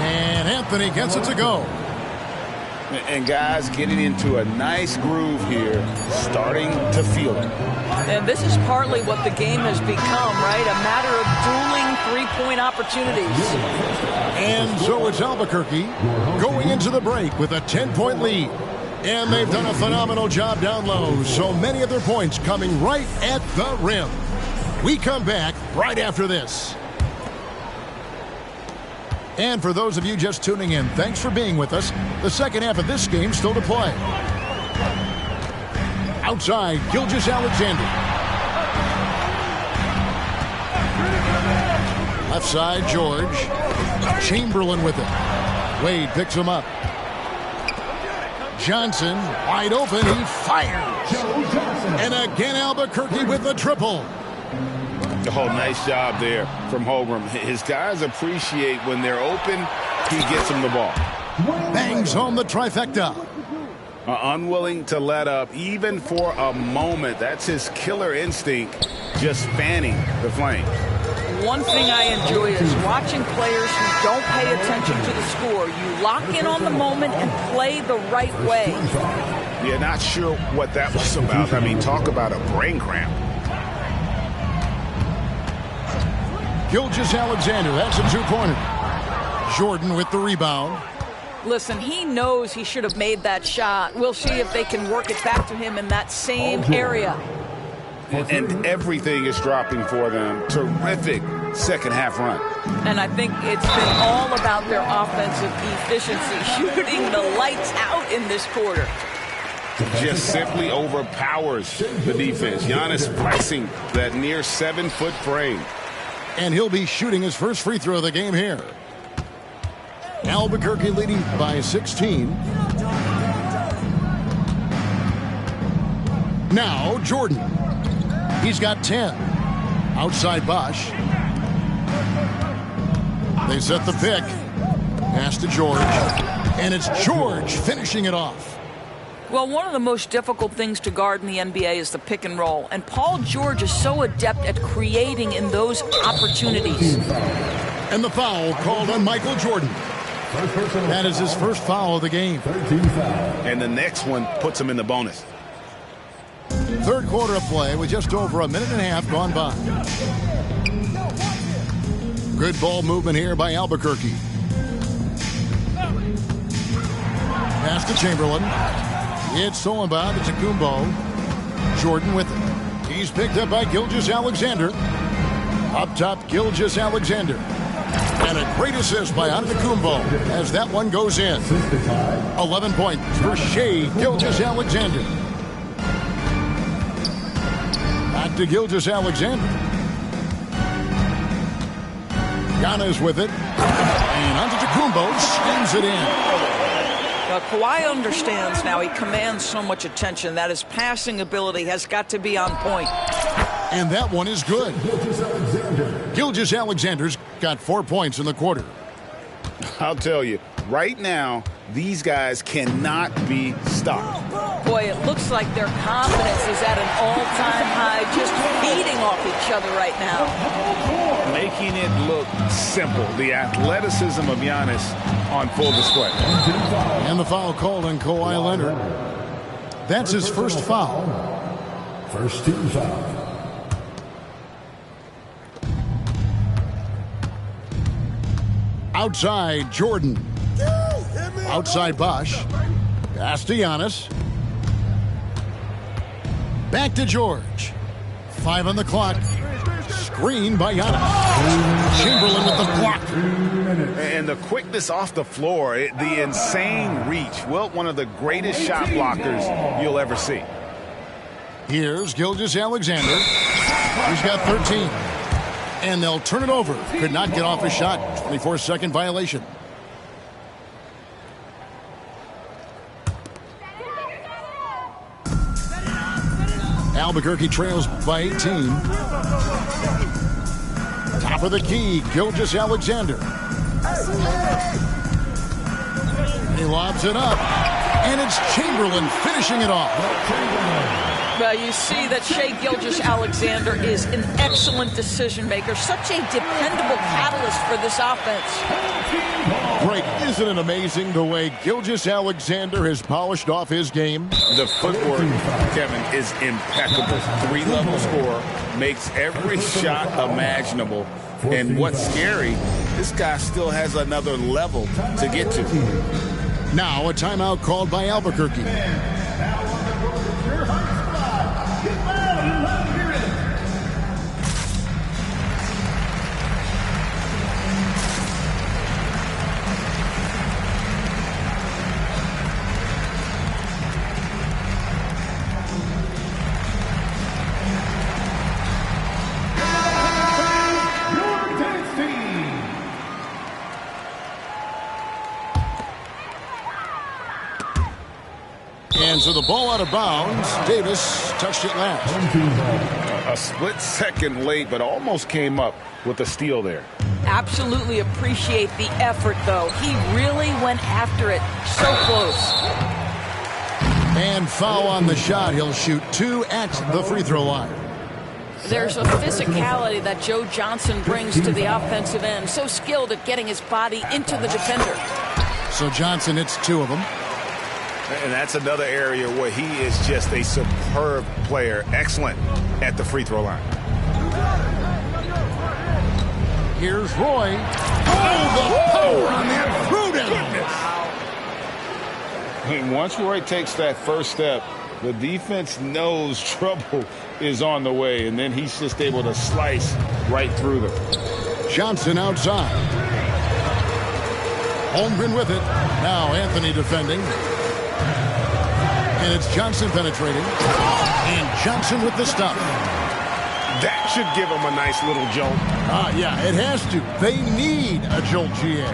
And Anthony gets it to go. And guys getting into a nice groove here, starting to feel it. And this is partly what the game has become, right? A matter of dueling 3-point opportunities. And so it's Albuquerque going into the break with a 10-point lead. And they've done a phenomenal job down low. So many of their points coming right at the rim. We come back right after this. And for those of you just tuning in, thanks for being with us. The second half of this game still to play. Outside, Gilgeous-Alexander. Left side, George. Chamberlain with it. Wade picks him up. Johnson, wide open, he fires. And again, Albuquerque with the triple. Oh, nice job there from Holmgren. His guys appreciate when they're open, he gets them the ball. Bangs home the trifecta. Unwilling to let up, even for a moment. That's his killer instinct, just fanning the flames. One thing I enjoy is watching players who don't pay attention to the score. You lock in on the moment and play the right way. Yeah, not sure what that was about. I mean, talk about a brain cramp. Gilgeous-Alexander, that's a 2-pointer. Jordan with the rebound. Listen, he knows he should have made that shot. We'll see if they can work it back to him in that same area. And everything is dropping for them. Terrific second half run. And I think it's been all about their offensive efficiency, shooting the lights out in this quarter. Just simply overpowers the defense. Giannis pricing that near 7-foot frame. And he'll be shooting his first free throw of the game here. Albuquerque leading by 16. Now Jordan. He's got 10. Outside Bosch. They set the pick. Pass to George. And it's George finishing it off. Well, one of the most difficult things to guard in the NBA is the pick and roll. And Paul George is so adept at creating in those opportunities. And the foul called on Michael Jordan. That is his first foul of the game. And the next one puts him in the bonus. Third quarter of play with just over a minute and a half gone by. Good ball movement here by Albuquerque. Pass to Chamberlain. It's Solenbaum to Kumbo. Jordan with it. He's picked up by Gilgeous-Alexander. Up top, Gilgeous-Alexander. And a great assist by Antetokounmpo as that one goes in. 11 points for Shai Gilgeous-Alexander. Back to Gilgeous-Alexander. Giannis with it. And Antetokounmpo slams it in. Kawhi understands now he commands so much attention that his passing ability has got to be on point. And that one is good. Gilgeous-Alexander's got 4 points in the quarter. I'll tell you, right now, these guys cannot be stopped. Boy, it looks like their confidence is at an all-time high, just feeding off each other right now. Making it look simple. The athleticism of Giannis on full display. And the foul called on Kawhi Leonard. That's his first foul. First team foul. Outside, Jordan. Outside, Bosch. Pass to Giannis. Back to George. 5 on the clock. Screen by Giannis. Chamberlain with the block. And the quickness off the floor, the insane reach. Well, one of the greatest shot blockers you'll ever see. Here's Gilgeous-Alexander. He's got 13. And they'll turn it over. Could not get off his shot. 24-second violation. Albuquerque trails by 18. Top of the key, Gilgeous-Alexander. He lobs it up. And it's Chamberlain finishing it off. Well, you see that Shai Gilgeous-Alexander is an excellent decision maker, such a dependable catalyst for this offense. Greg, isn't it amazing the way Gilgeous-Alexander has polished off his game? The footwork, Kevin, is impeccable. 3-level scorer, makes every shot imaginable. And what's scary, this guy still has another level to get to. Now a timeout called by Albuquerque. And so the ball out of bounds. Davis touched it last. A split second late, but almost came up with a steal there. Absolutely appreciate the effort, though. He really went after it. So close. And foul on the shot. He'll shoot 2 at the free throw line. There's a physicality that Joe Johnson brings to the offensive end. So skilled at getting his body into the defender. So Johnson hits 2 of them. And that's another area where he is just a superb player. Excellent at the free throw line. Here's Roy. Oh, the power on that throw down. And once Roy takes that first step, the defense knows trouble is on the way. And then he's just able to slice right through them. Johnson outside. Holmgren with it. Now Anthony defending. And it's Johnson penetrating. And Johnson with the stop. That should give him a nice little jolt. Yeah, it has to. They need a jolt, GA.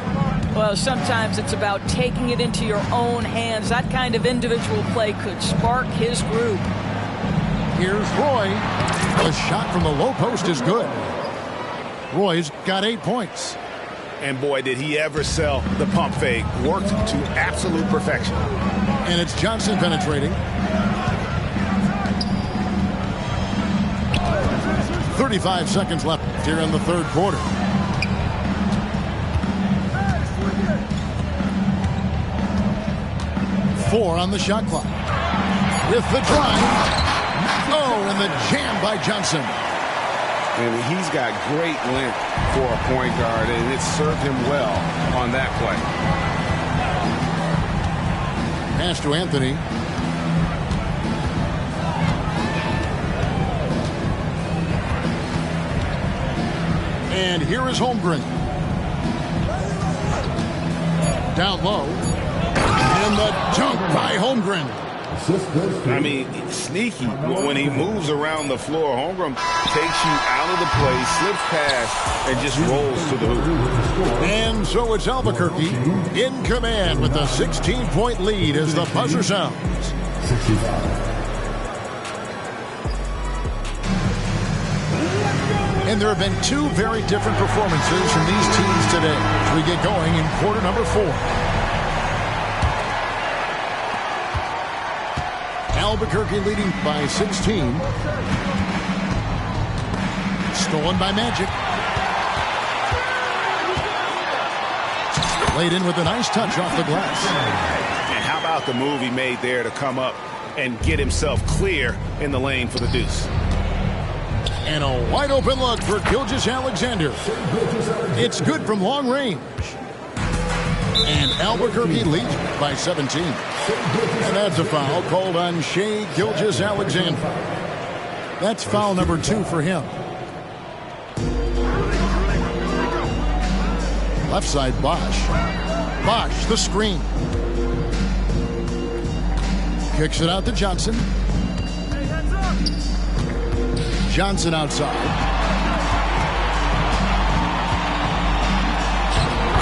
Well, sometimes it's about taking it into your own hands. That kind of individual play could spark his group. Here's Roy. The shot from the low post is good. Roy's got 8 points. And boy, did he ever sell the pump fake. Worked to absolute perfection. And it's Johnson penetrating. 35 seconds left here in the third quarter. Four on the shot clock. With the drive. Oh, and the jam by Johnson. And he's got great length for a point guard, and it served him well on that play. Pass to Anthony. And here is Holmgren. Down low. And the dunk by Holmgren. I mean, sneaky. When he moves around the floor, Holmgren takes you out of the play, slips past, and just rolls to the hoop. And so it's Albuquerque in command with a 16-point lead as the buzzer sounds. 65. And there have been two very different performances from these teams today as we get going in quarter number 4. Albuquerque leading by 16. Stolen by Magic. Laid in with a nice touch off the glass. And how about the move he made there to come up and get himself clear in the lane for the deuce. And a wide open look for Gilgeous-Alexander. It's good from long range. And Albuquerque leads by 17. And that's a foul called on Shai Gilgeous-Alexander. That's foul number 2 for him. Left side, Bosch. Bosch, the screen. Kicks it out to Johnson. Johnson outside.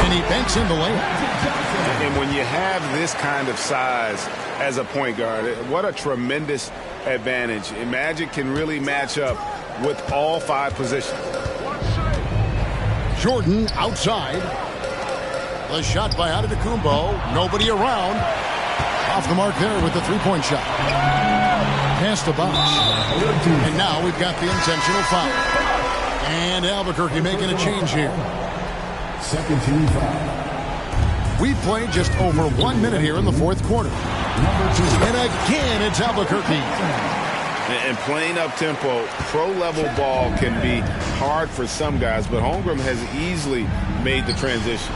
And he banks in the layup. And when you have this kind of size as a point guard, what a tremendous advantage. Magic can really match up with all 5 positions. Jordan outside. The shot by Antetokounmpo. Nobody around. Off the mark there with the three-point shot. Pass to Bosch. And now we've got the intentional foul. And Albuquerque making a change here. Second team foul. We've played just over 1 minute here in the fourth quarter. And again, it's Albuquerque. And playing up-tempo, pro-level ball can be hard for some guys, but Holmgren has easily made the transition.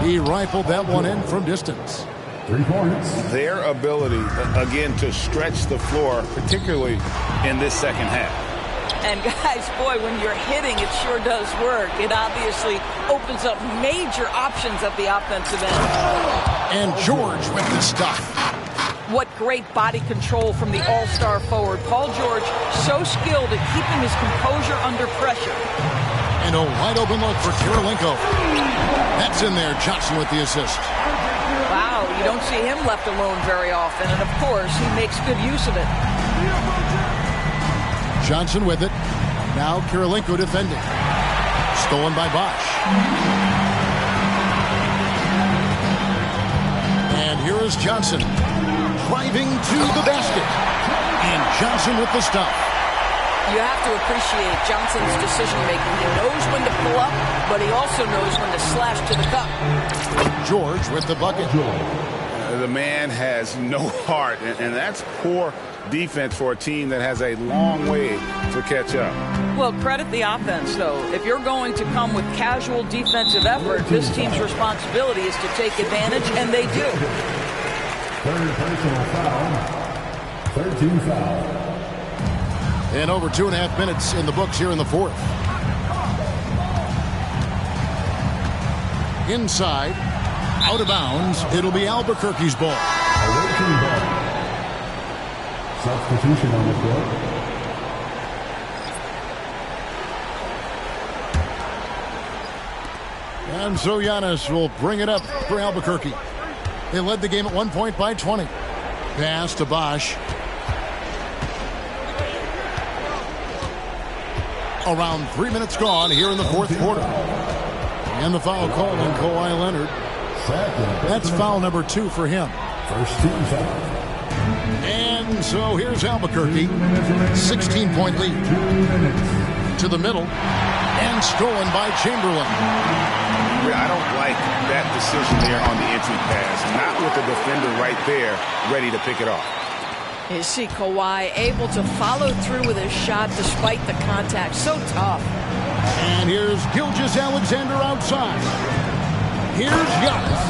He rifled that one in from distance. 3 points. Their ability, again, to stretch the floor, particularly in this second half. And guys, boy, when you're hitting, it sure does work. It obviously opens up major options at the offensive end. And George with the stuff. What great body control from the all-star forward. Paul George, so skilled at keeping his composure under pressure. And a wide open look for Kirilenko. That's in there. Johnson with the assist. Wow, you don't see him left alone very often. And, of course, he makes good use of it. Johnson with it. Now Kirilenko defending. Stolen by Bosch. And here is Johnson. Driving to the basket. And Johnson with the stop. You have to appreciate Johnson's decision-making. He knows when to pull up, but he also knows when to slash to the cup. George with the bucket. The man has no heart, and that's poor defense for a team that has a long way to catch up. Well, credit the offense, though. If you're going to come with casual defensive effort, this team's responsibility is to take advantage, and they do. Third personal foul. Third team foul. And over 2.5 minutes in the books here in the fourth. Inside, out of bounds, it'll be Albuquerque's ball. Away from the ball. Substitution on the court. And so Giannis will bring it up for Albuquerque. They led the game at 1 point by 20. Pass to Bosch. Around 3 minutes gone here in the fourth quarter. And the foul call on Kawhi Leonard. That's foul number 2 for him. First team foul. And so here's Albuquerque. 16-point lead. To the middle. And stolen by Chamberlain. I don't like that decision there on the entry pass. Not with the defender right there ready to pick it off. You see Kawhi able to follow through with his shot despite the contact. So tough. And here's Gilgeous-Alexander outside. Here's Giannis.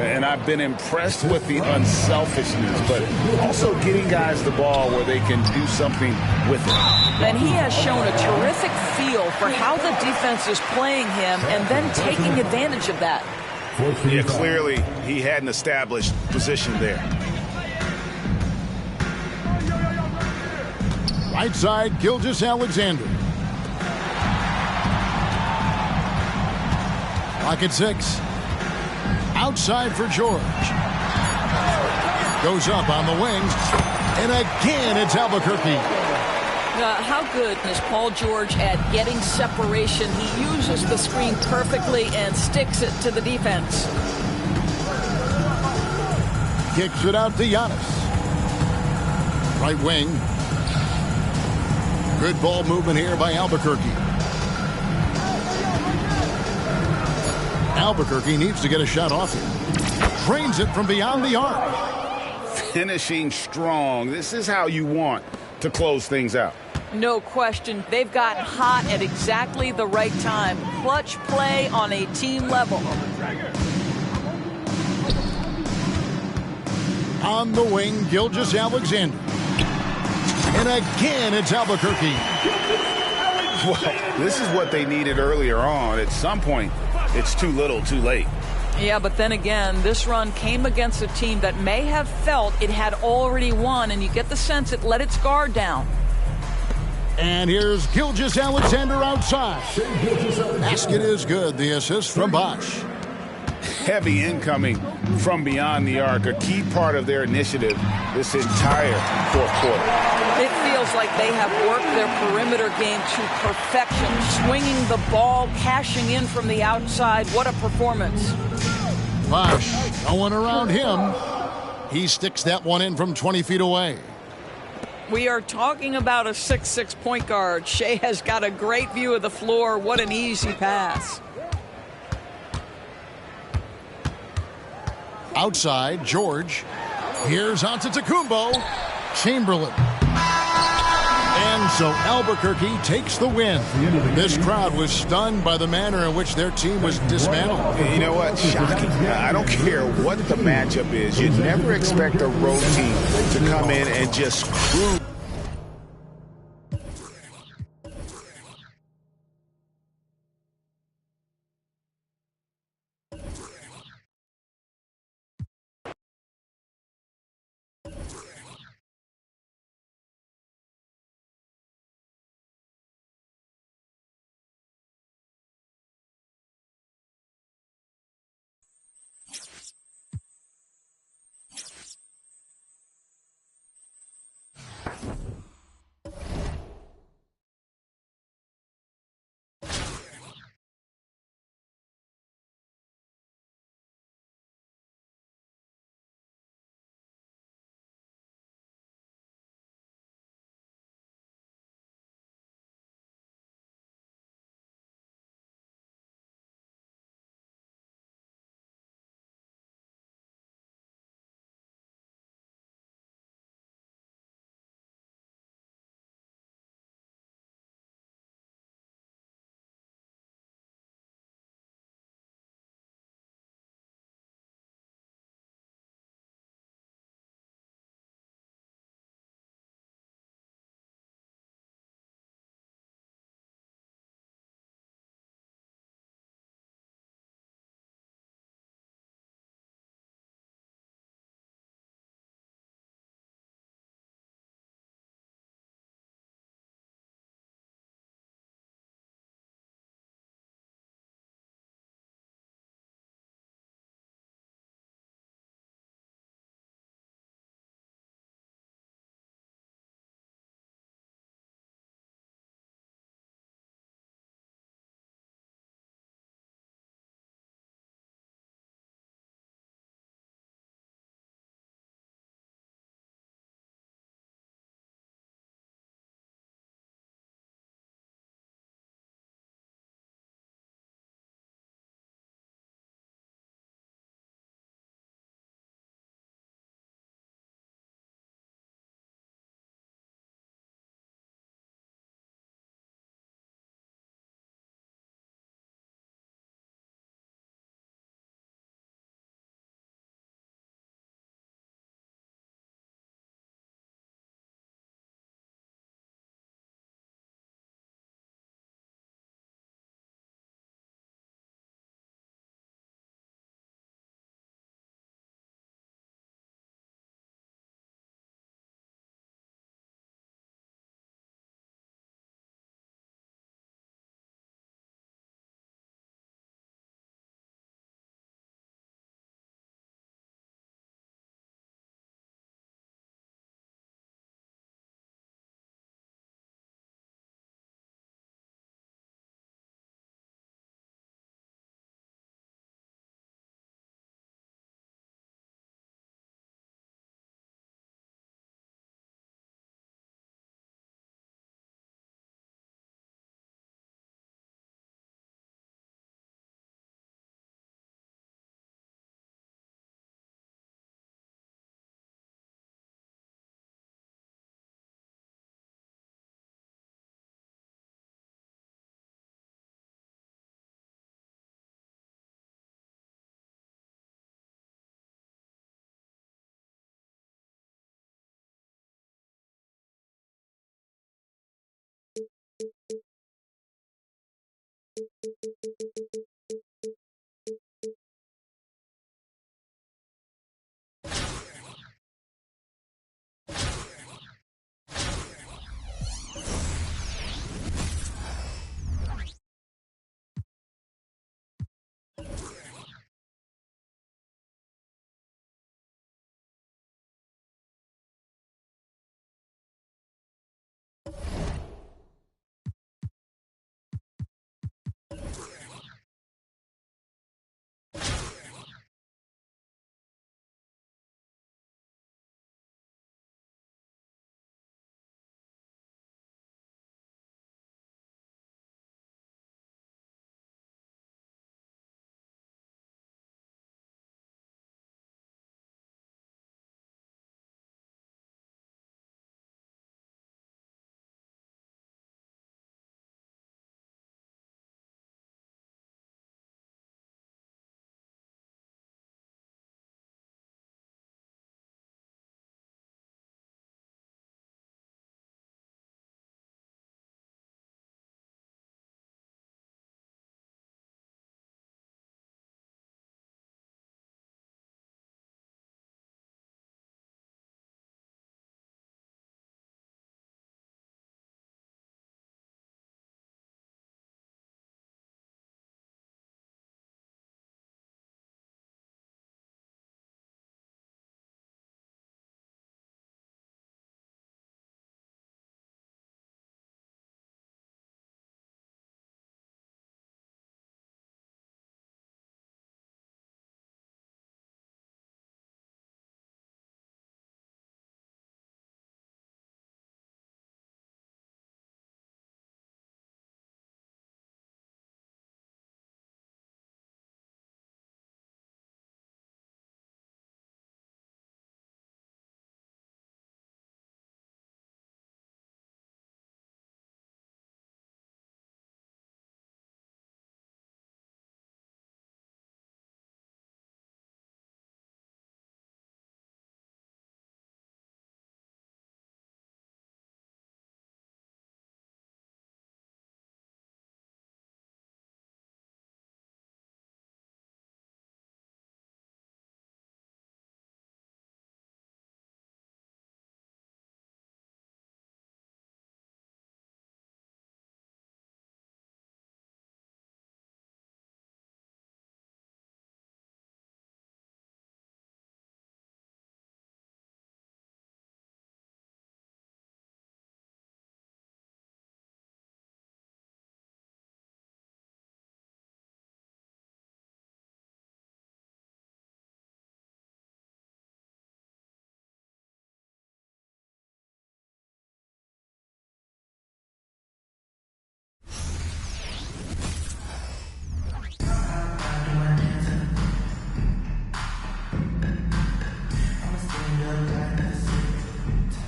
And I've been impressed with the unselfishness, but also getting guys the ball where they can do something with it. And he has shown a terrific feel for how the defense is playing him and then taking advantage of that. Yeah, clearly he had an established position there. Right side, Gilgeous-Alexander. Clock at 6. Outside for George. Goes up on the wing. And again, it's Albuquerque. How good is Paul George at getting separation? He uses the screen perfectly and sticks it to the defense. Kicks it out to Giannis. Right wing. Good ball movement here by Albuquerque. Albuquerque needs to get a shot off here. Drains it from beyond the arc. Finishing strong. This is how you want to close things out. No question. They've gotten hot at exactly the right time. Clutch play on a team level. On the wing, Gilgeous-Alexander. And again, it's Albuquerque. Well, this is what they needed earlier on. At some point, it's too little, too late. Yeah, but then again, this run came against a team that may have felt it had already won, and you get the sense it let its guard down. And here's Gilgeous-Alexander outside. Basket is good. The assist from Bosch. Heavy incoming from beyond the arc, a key part of their initiative this entire fourth quarter. It feels like they have worked their perimeter game to perfection, swinging the ball, cashing in from the outside. What a performance. Bosch, no one around him. He sticks that one in from 20 feet away. We are talking about a 6'6" point guard. Shea has got a great view of the floor. What an easy pass. Outside, George. Here's Antetokounmpo. Chamberlain. And so Albuquerque takes the win. This crowd was stunned by the manner in which their team was dismantled. You know what? Shocking. I don't care what the matchup is. You'd never expect a road team to come in and just cruise.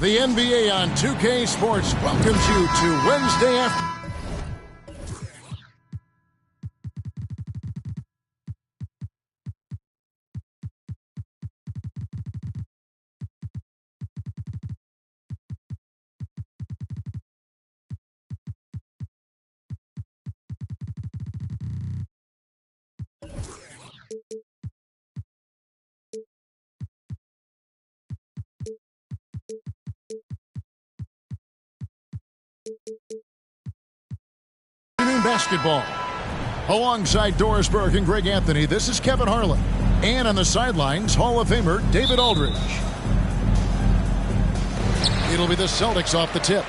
The NBA on 2K Sports welcomes you to Wednesday afternoon. Basketball. Alongside Doris Burke and Greg Anthony, this is Kevin Harlan. And on the sidelines, Hall of Famer David Aldridge. It'll be the Celtics off the tip.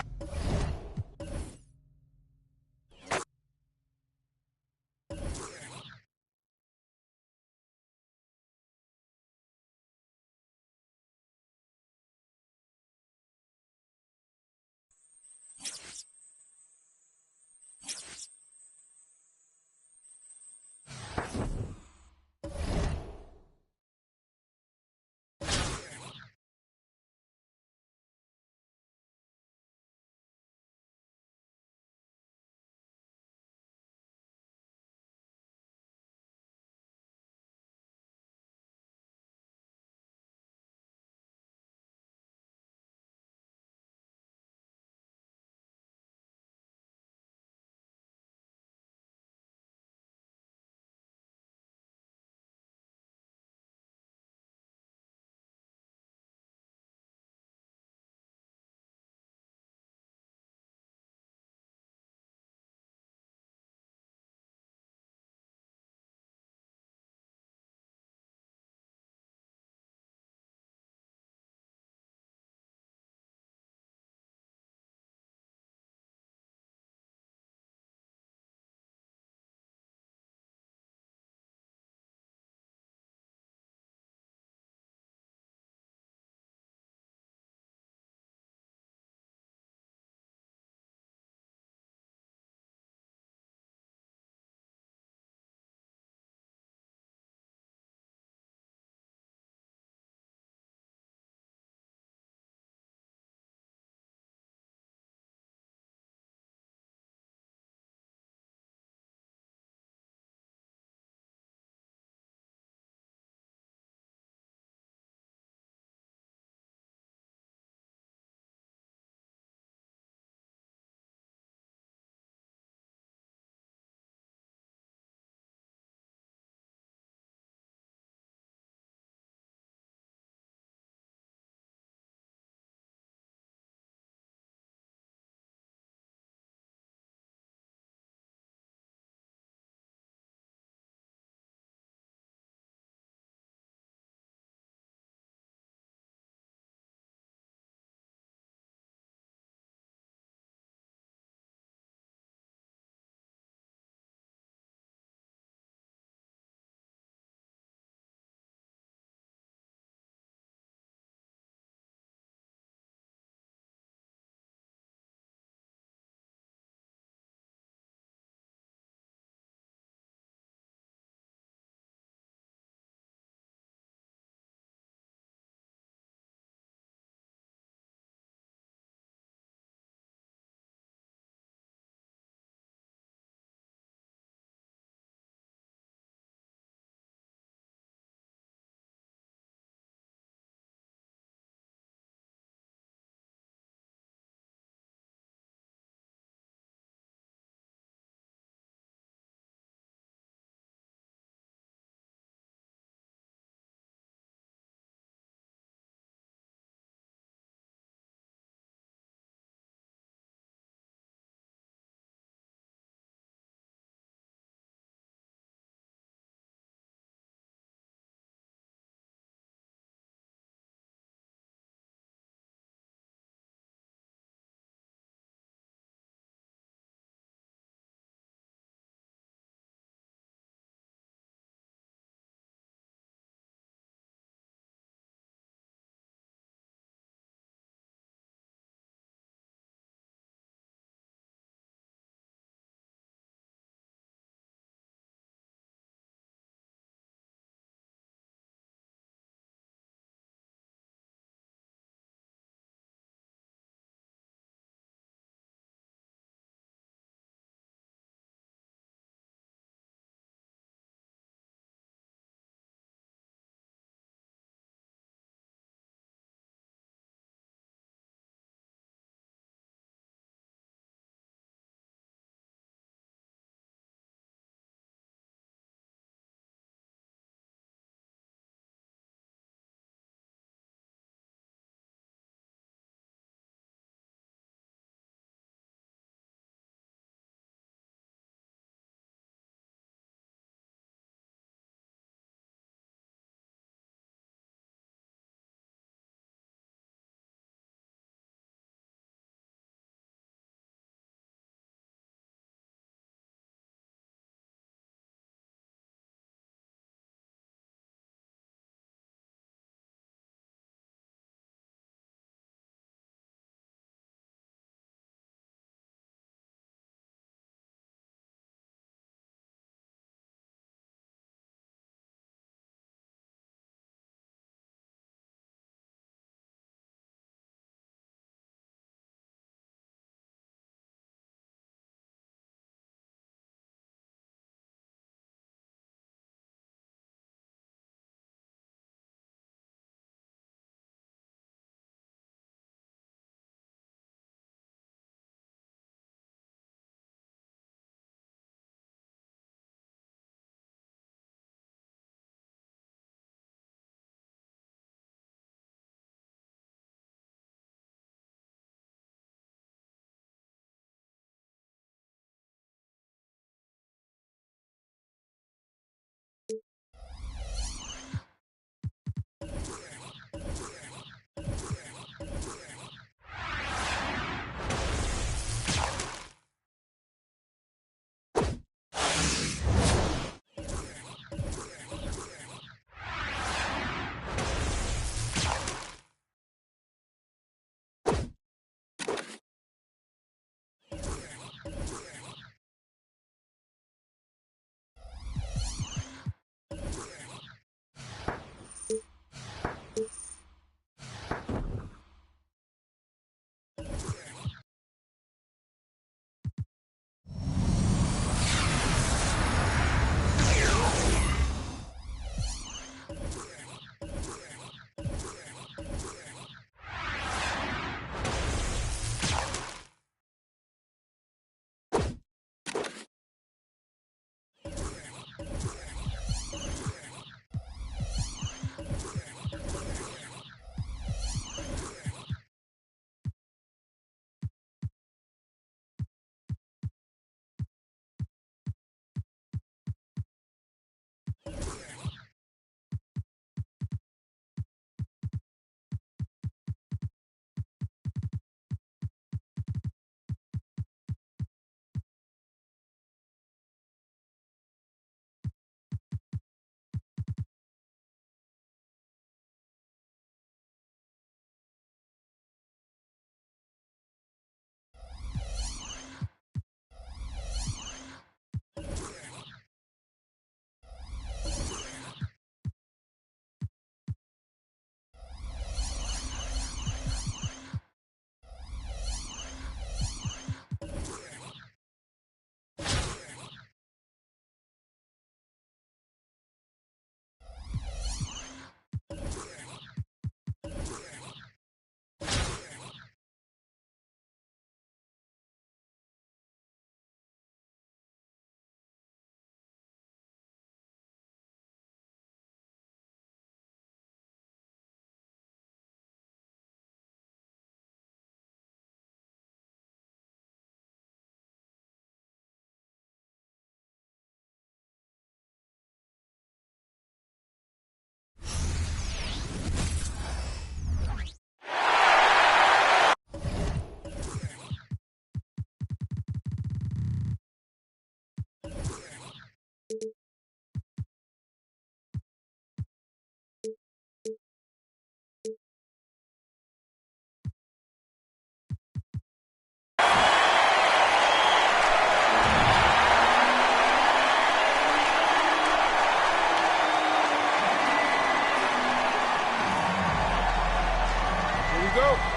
go.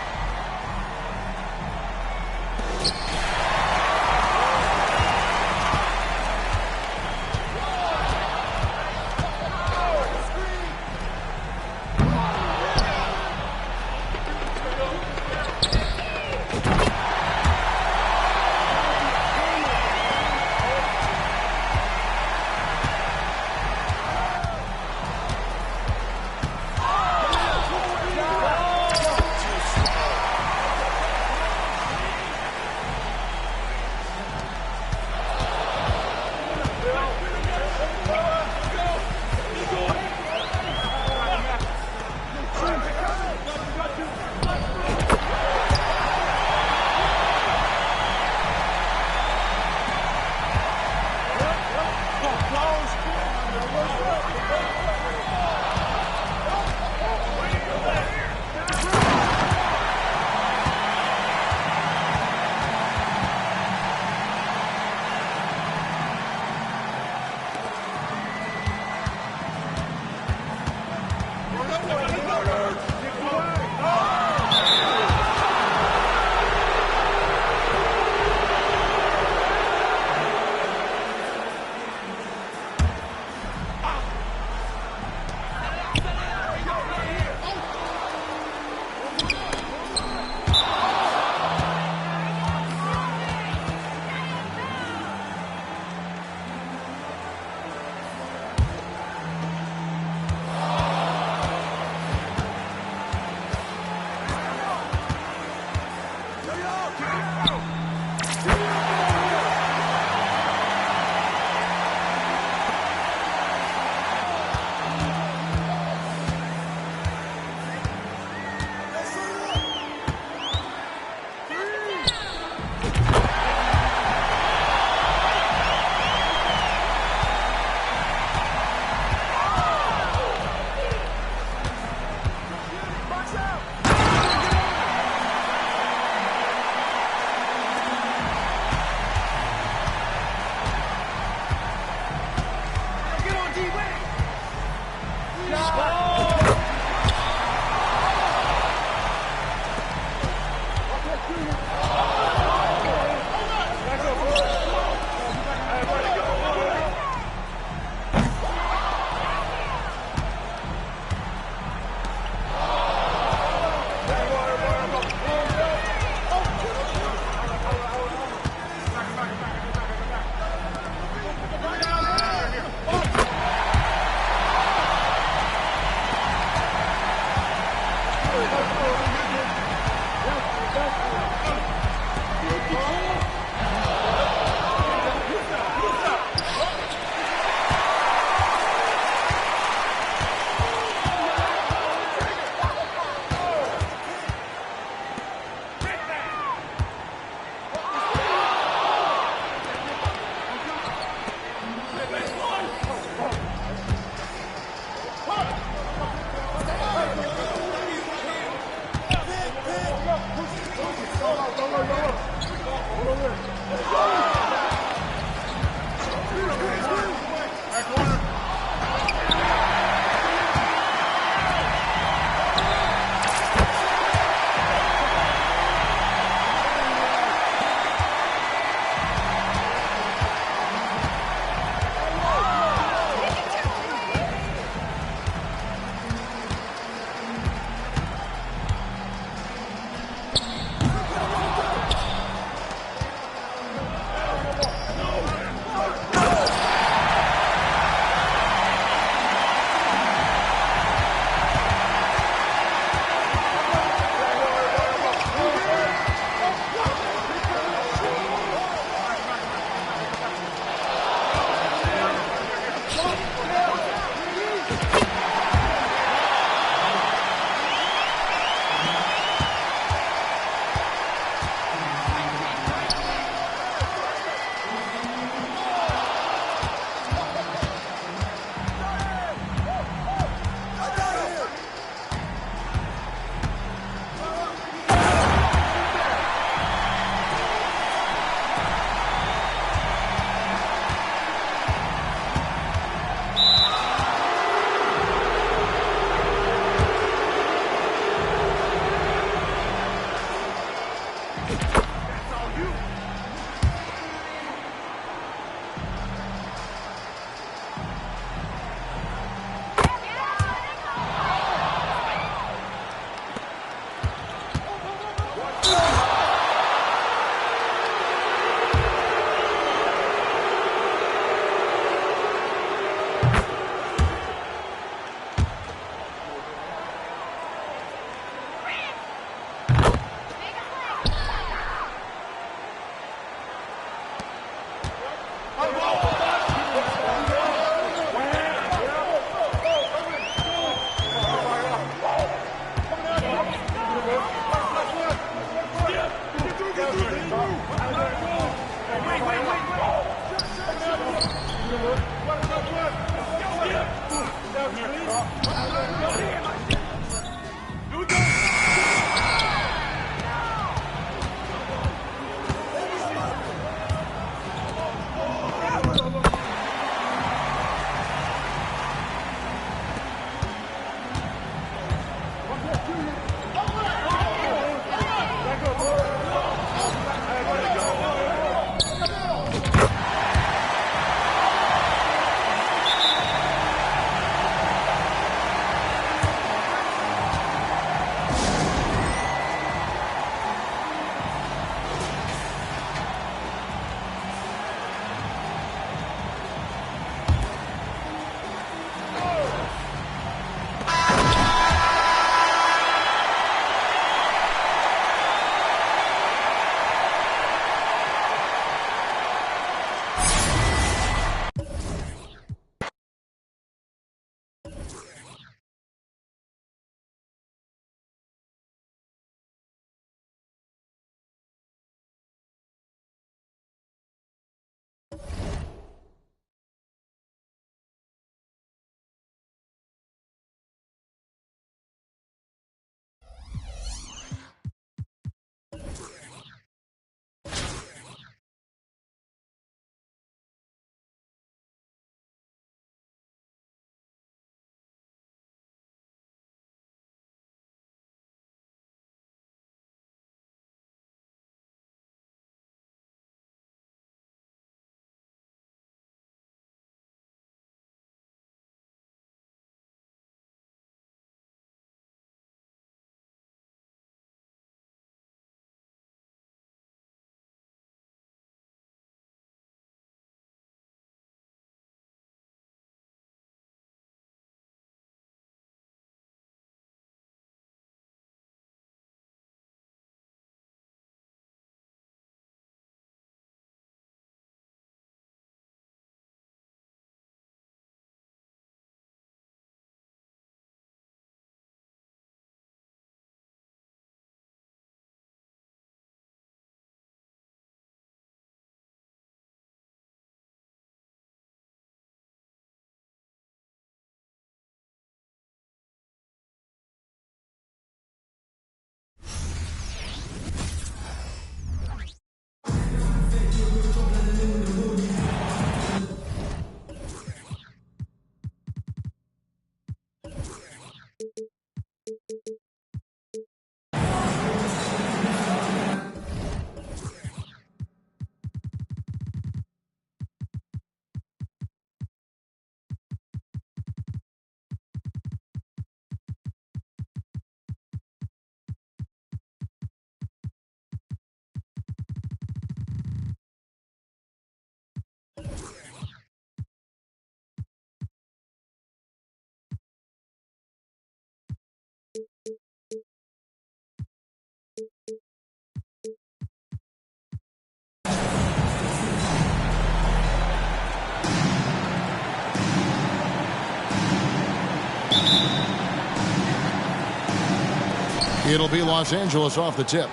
It'll be Los Angeles off the tip.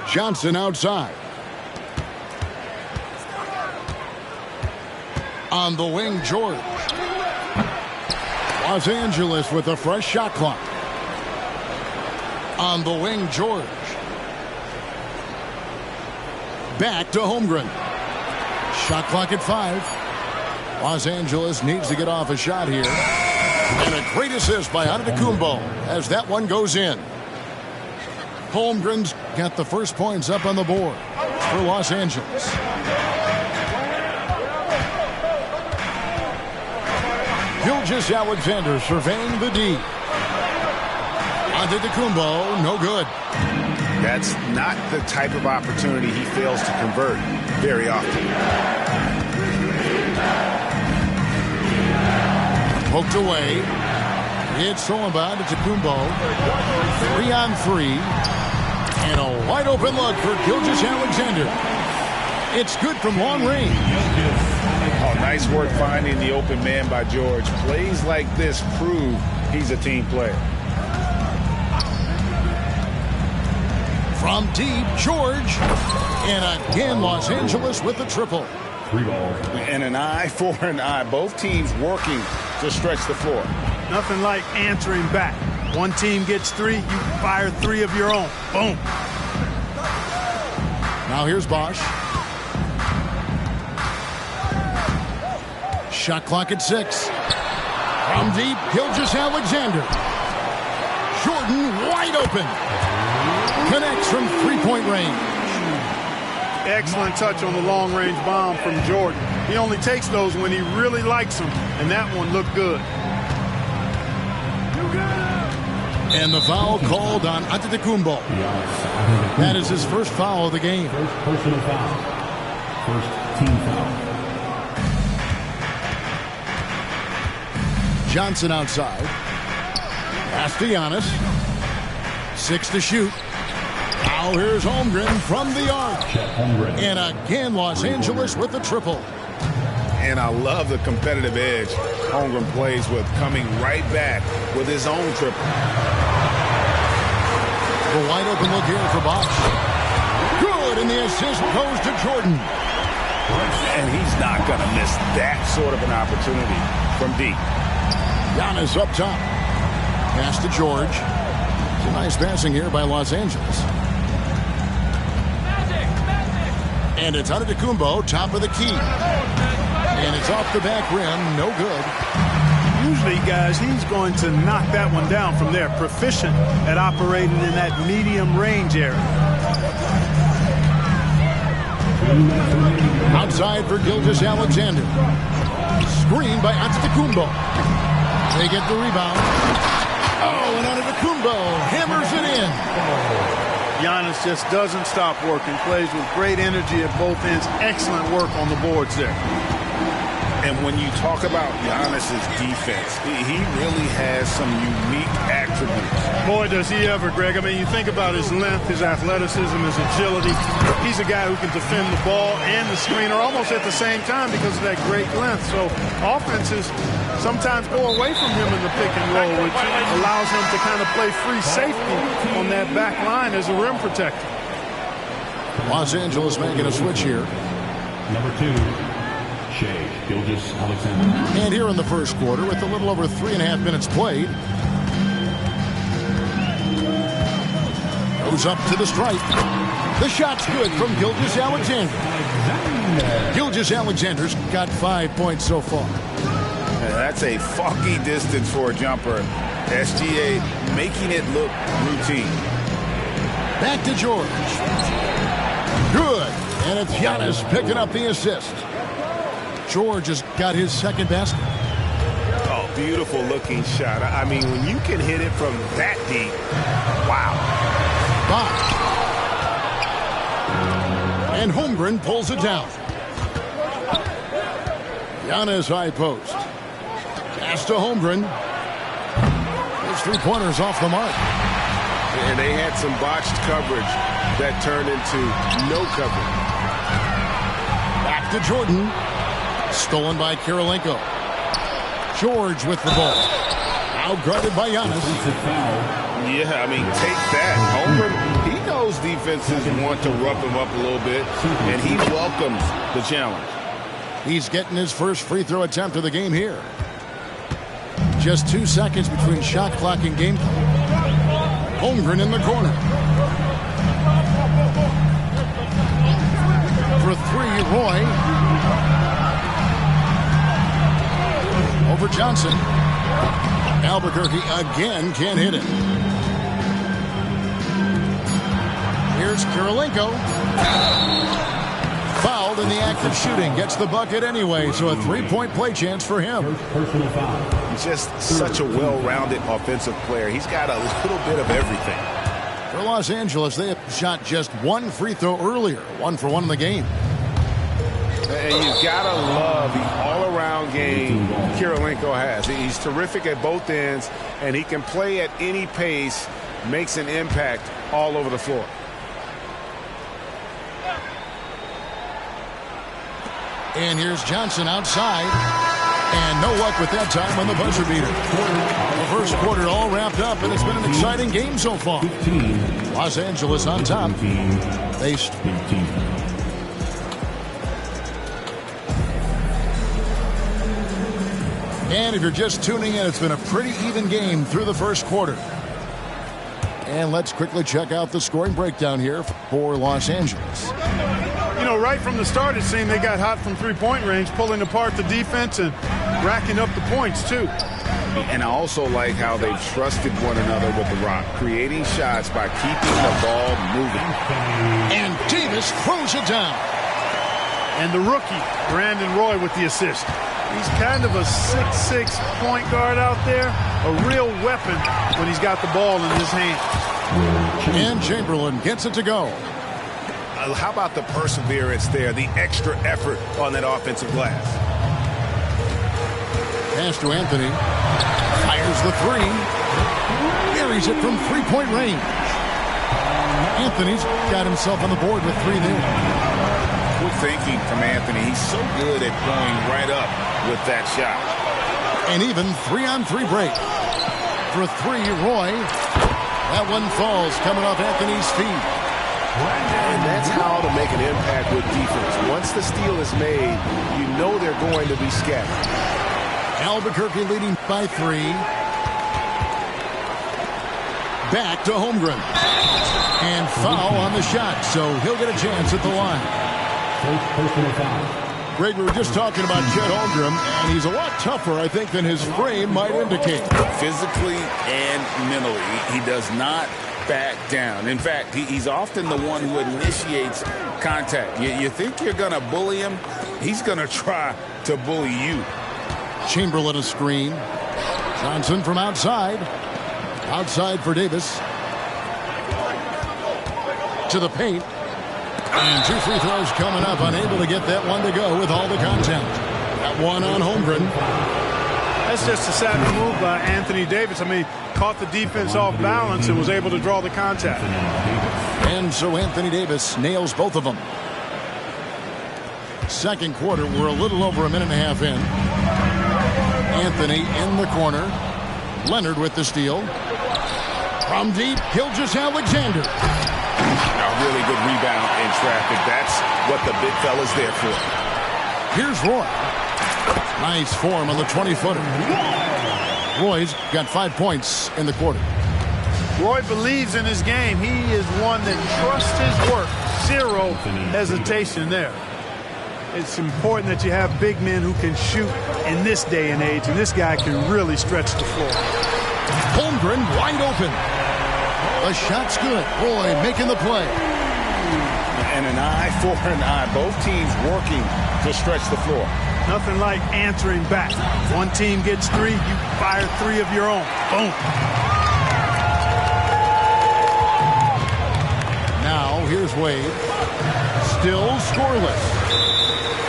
Johnson outside. On the wing, George. Los Angeles with a fresh shot clock. On the wing, George. Back to Holmgren. Shot clock at 5. Los Angeles needs to get off a shot here. And a great assist by Antetokounmpo as that one goes in. Holmgren's got the first points up on the board for Los Angeles. Gilgeous-Alexander surveying the D. Antetokounmpo, no good. That's not the type of opportunity he fails to convert very often. Poked away. It's Solomon to Antetokounmpo. 3-on-3. And a wide open look for Gilgeous-Alexander. It's good from long range. Oh, nice work finding the open man by George. Plays like this prove he's a team player. From deep, George. And again, Los Angeles with the triple. 3 ball. And an eye for an eye. Both teams working to stretch the floor. Nothing like answering back. One team gets 3, you fire 3 of your own. Boom. Now here's Bosch. Shot clock at 6. From deep, Gilgeous-Alexander. Jordan wide open. Connects from three-point range. Excellent touch on the long-range bomb from Jordan. He only takes those when he really likes them, and that one looked good. And the foul called on Antetokounmpo. That is his first foul of the game. First personal foul. First team foul. Johnson outside. Pass to Giannis. 6 to shoot. Now here's Holmgren from the arc. And again, Los Angeles with the triple. And I love the competitive edge Holmgren plays with, coming right back with his own triple. The wide open look here for Bosch. Good, and the assist goes to Jordan. And he's not going to miss that sort of an opportunity from deep. Giannis up top. Pass to George. It's a nice passing here by Los Angeles. And it's Antetokounmpo, top of the key. And it's off the back rim, no good. Usually, guys, he's going to knock that one down from there. Proficient at operating in that medium range area. Outside for Gilgeous-Alexander. Screen by Antetokounmpo. They get the rebound. Oh, and Antetokounmpo hammers it in. Giannis just doesn't stop working. Plays with great energy at both ends. Excellent work on the boards there. And when you talk about Giannis's defense, he really has some unique attributes. Boy, does he ever, Greg. I mean, you think about his length, his athleticism, his agility. He's a guy who can defend the ball and the screener almost at the same time because of that great length. So offenses sometimes go away from him in the pick and roll, which allows him to kind of play free safety on that back line as a rim protector. Los Angeles making a switch here. Number 2. Shai Gilgeous-Alexander. And here in the first quarter, with a little over 3.5 minutes played, goes up to the stripe. The shot's good from Gilgeous-Alexander. Gilgeous-Alexander's got 5 points so far. That's a funky distance for a jumper. SGA making it look routine. Back to George. Good. And it's Giannis picking up the assist. George has got his second basket. Oh, beautiful looking shot. I mean, when you can hit it from that deep, wow. Bosch. And Holmgren pulls it down. Giannis high post. Pass to Holmgren. His three-pointers off the mark. And they had some botched coverage that turned into no coverage. Back to Jordan. Stolen by Kirilenko. George with the ball. Outguarded by Giannis. Yeah, I mean, take that. Holmgren, he knows defenses want to rough him up a little bit, and he welcomes the challenge. He's getting his first free throw attempt of the game here. Just 2 seconds between shot clock and game clock. Holmgren in the corner. For three, Roy. Over Johnson. Albuquerque again can't hit it. Here's Kirilenko. Fouled in the act of shooting. Gets the bucket anyway, so a three-point play chance for him. Just such a well-rounded offensive player. He's got a little bit of everything. For Los Angeles, they have shot just one free throw earlier. 1 for 1 in the game. And you've got to love the all-around game Kirilenko has. He's terrific at both ends, and he can play at any pace, makes an impact all over the floor. And here's Johnson outside. And no luck with that time on the buzzer beater. The first quarter all wrapped up, and it's been an exciting game so far. Los Angeles on top. Based. And if you're just tuning in, it's been a pretty even game through the first quarter. And let's quickly check out the scoring breakdown here for Los Angeles. You know, right from the start, it seemed they got hot from three-point range, pulling apart the defense and racking up the points, too. And I also like how they trusted one another with the rock, creating shots by keeping the ball moving. And Davis throws it down. And the rookie, Brandon Roy, with the assist. He's kind of a 6'6" point guard out there, a real weapon when he's got the ball in his hands. And Chamberlain gets it to go. How about the perseverance there, the extra effort on that offensive glass? Pass to Anthony. Fires the three. Buries it from three-point range. Anthony's got himself on the board with three there. Good thinking from Anthony. He's so good at going right up with that shot. And even 3-on-3 break. For three, Roy. That one falls coming off Anthony's feet. And that's how to make an impact with defense. Once the steal is made, you know they're going to be scattered. Albuquerque leading by 3. Back to Holmgren. And foul on the shot, so he'll get a chance at the line. First personal foul. Greg, we were just talking about Chet Holmgren, and he's a lot tougher, I think, than his frame might indicate. Physically and mentally, he does not back down. In fact, he's often the one who initiates contact. You think you're going to bully him? He's going to try to bully you. Chamberlain a screen. Johnson from outside. Outside for Davis. To the paint. And 2 free throws coming up. Unable to get that one to go with all the contact. That one on Holmgren. That's just a savvy move by Anthony Davis. I mean, caught the defense off balance and was able to draw the contact. And so Anthony Davis nails both of them. Second quarter, we're a little over a minute and a half in. Anthony in the corner. Leonard with the steal. From deep, Gilgeous-Alexander. A really good rebound in traffic. That's what the big fella's there for. Here's Roy. Nice form on the 20-footer. Roy's got 5 points in the quarter. Roy believes in his game. He is one that trusts his work. Zero hesitation there. It's important that you have big men who can shoot in this day and age, and this guy can really stretch the floor. Holmgren wide open. The shot's good. Roy making the play. And an eye for an eye. Both teams working to stretch the floor. Nothing like answering back. One team gets 3, you fire 3 of your own. Boom. Now here's Wade. Still scoreless.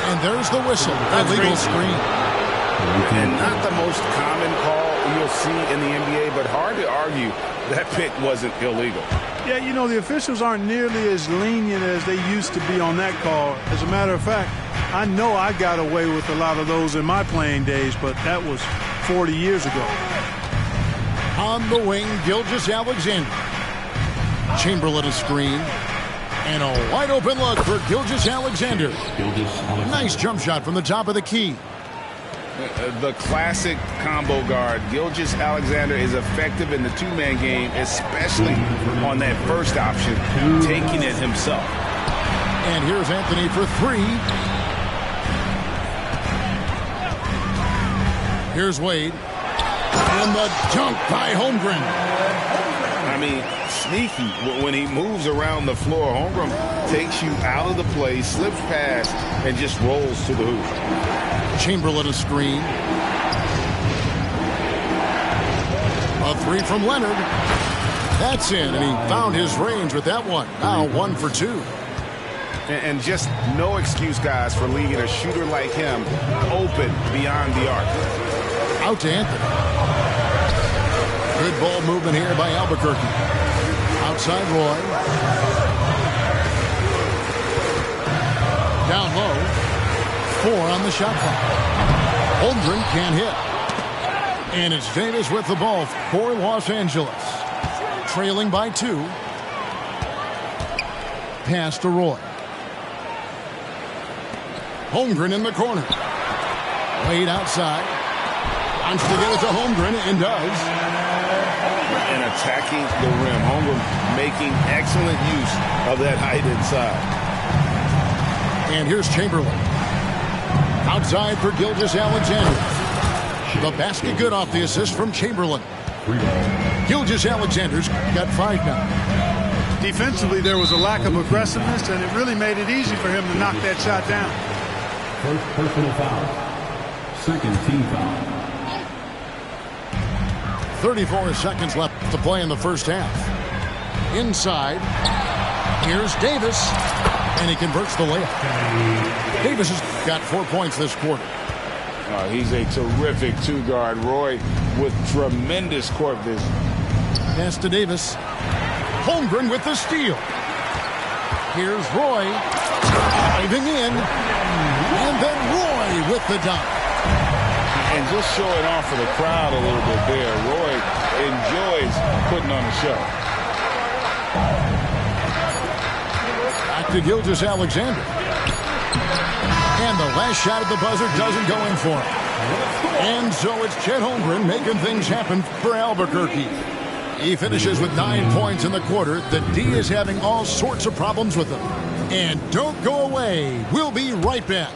And there's the whistle. Illegal screen. And not the most common call you'll see in the NBA, but hard to argue that pick wasn't illegal. Yeah, you know, the officials aren't nearly as lenient as they used to be on that call. As a matter of fact, I know I got away with a lot of those in my playing days, but that was 40 years ago. On the wing, Gilgeous-Alexander. Chamberlain a screen. And a wide open look for Gilgeous-Alexander. Nice jump shot from the top of the key. The classic combo guard. Gilgeous-Alexander is effective in the two-man game, especially on that first option, taking it himself. And here's Anthony for three. Here's Wade. And the dunk by Holmgren. I mean, sneaky. When he moves around the floor, Holmgren takes you out of the play, slips past, and just rolls to the hoop. Chamberlain a screen. A three from Leonard. That's in, and he found his range with that one. Now 1 for 2. And just no excuse, guys, for leaving a shooter like him open beyond the arc. Out to Anthony. Good ball movement here by Albuquerque. Outside Roy. Down low. 4 on the shot clock. Holmgren can't hit. And it's Davis with the ball for Los Angeles. Trailing by 2. Pass to Roy. Holmgren in the corner. Wade outside. Wants to get it to Holmgren and does. And attacking the rim. Holmgren making excellent use of that height inside. And here's Chamberlain. Outside for Gilgeous-Alexander. The basket good off the assist from Chamberlain. Gilgeous-Alexander's got 5 now. Defensively, there was a lack of aggressiveness, and it really made it easy for him to knock that shot down. First personal foul. Second team foul. 34 seconds left to play in the first half. Inside. Here's Davis. And he converts the layup. Davis has got 4 points this quarter. He's a terrific two-guard. Roy with tremendous court vision. Pass to Davis. Holmgren with the steal. Here's Roy. Diving in. And then Roy with the dunk. And just showing off for the crowd a little bit there. Roy enjoys putting on a show. Back to Gilgeous-Alexander. And the last shot at the buzzer doesn't go in for him. And so it's Chet Holmgren making things happen for Albuquerque. He finishes with 9 points in the quarter. The D is having all sorts of problems with him. And don't go away. We'll be right back.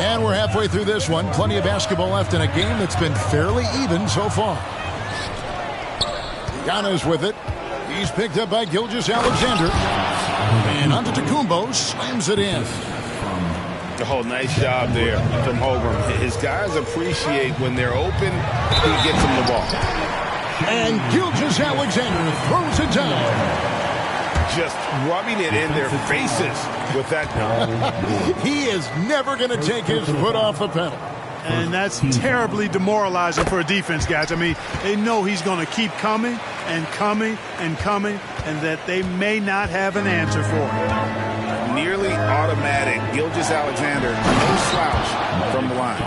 And we're halfway through this one. Plenty of basketball left in a game that's been fairly even so far. Giannis with it. He's picked up by Gilgeous-Alexander. And Antetokounmpo slams it in. Oh, nice job there from Holmgren. His guys appreciate when they're open, he gets them the ball. And Gilgeous-Alexander throws it down. Just rubbing it in their faces with that. He is never going to take his foot off the pedal. And that's terribly demoralizing for a defense, guys. I mean, they know he's going to keep coming and coming and coming, and that they may not have an answer for it. Nearly automatic. Gilgeous-Alexander, no slouch from the line.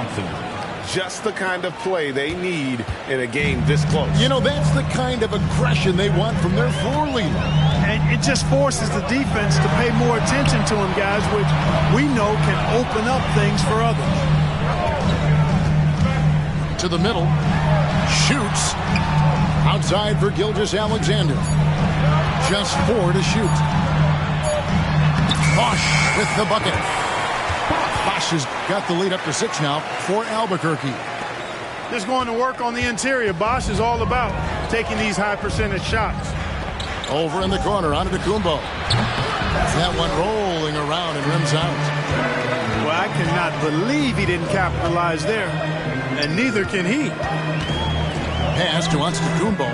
Just the kind of play they need in a game this close. You know, that's the kind of aggression they want from their floor leader. And it just forces the defense to pay more attention to him, guys, which we know can open up things for others. To the middle. Shoots. Outside for Gilgeous-Alexander. Just 4 to shoot. Bosch with the bucket. Bosch has got the lead up to 6 now for Albuquerque. Just going to work on the interior. Bosch is all about taking these high percentage shots. Over in the corner, Antetokounmpo. That one rolling around and rims out. Well, I cannot believe he didn't capitalize there, and neither can he. Pass to Antetokounmpo.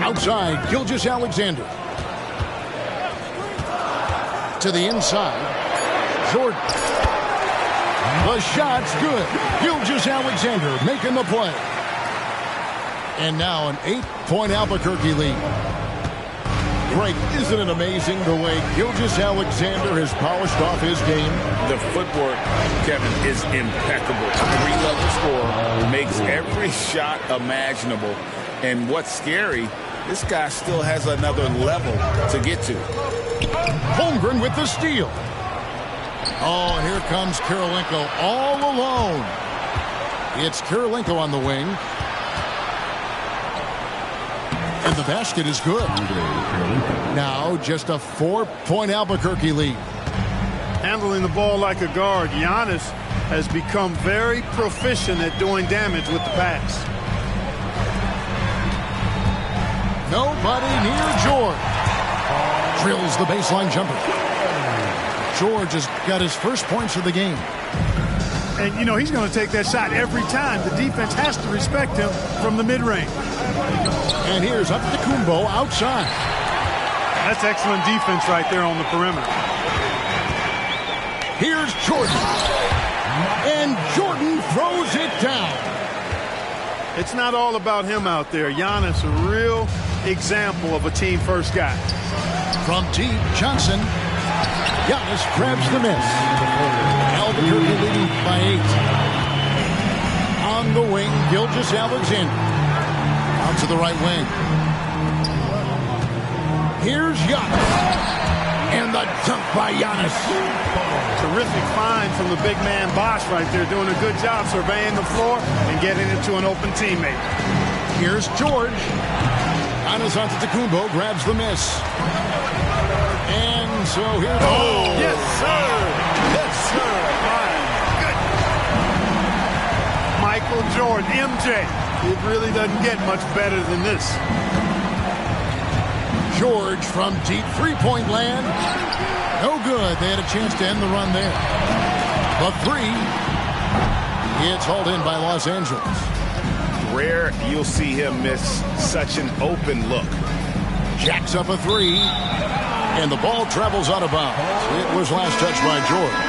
Outside, Gilgeous-Alexander. To the inside. Jordan. The shot's good. Gilgeous-Alexander making the play. And now an 8-point Albuquerque lead. break. Isn't it amazing the way Gilgeous-Alexander has polished off his game? The footwork, Kevin, is impeccable. 3-level score, makes every shot imaginable. And what's scary, this guy still has another level to get to. Holmgren with the steal. Oh, and here comes Kirilenko all alone. It's Kirilenko on the wing. And the basket is good. Now just a 4-point Albuquerque lead. Handling the ball like a guard, Giannis has become very proficient at doing damage with the pass. Nobody near George. Drills the baseline jumper. George has got his first points of the game. And, you know, he's going to take that shot every time. The defense has to respect him from the mid-range. And here's Antetokounmpo outside. That's excellent defense right there on the perimeter. Here's Jordan. And Jordan throws it down. It's not all about him out there. Giannis, a real example of a team-first guy. From deep, Johnson. Giannis grabs the miss. Albuquerque leading by 8. On the wing, Gilgeous-Alexander. Out to the right wing. Here's Giannis. And the dunk by Giannis. Terrific find from the big man Bosh right there, doing a good job surveying the floor and getting it to an open teammate. Here's George. Giannis Antetokounmpo grabs the miss. And so here. Oh, yes, sir. Yes, sir. Good. Michael Jordan, MJ. It really doesn't get much better than this. George from deep three-point land. No good. They had a chance to end the run there. The three. It's hauled in by Los Angeles. Rare you'll see him miss such an open look. Jacks up a three. And the ball travels out of bounds. It was last touched by Jordan.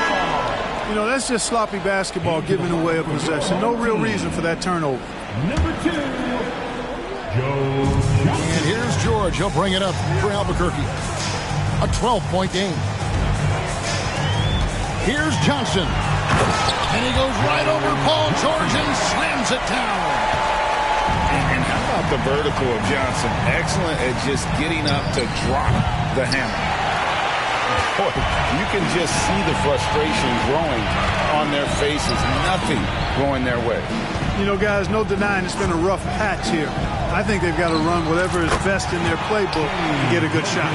You know, that's just sloppy basketball, giving away a possession. No real reason for that turnover. Number 2, Joe. And here's George. He'll bring it up for Albuquerque. A 12-point game. Here's Johnson. And he goes right over Paul George and slams it down. And how about the vertical of Johnson? Excellent at just getting up to drop the hammer. Boy, you can just see the frustration growing on their faces. Nothing going their way. You know, guys, no denying it's been a rough patch here. I think they've got to run whatever is best in their playbook to get a good shot.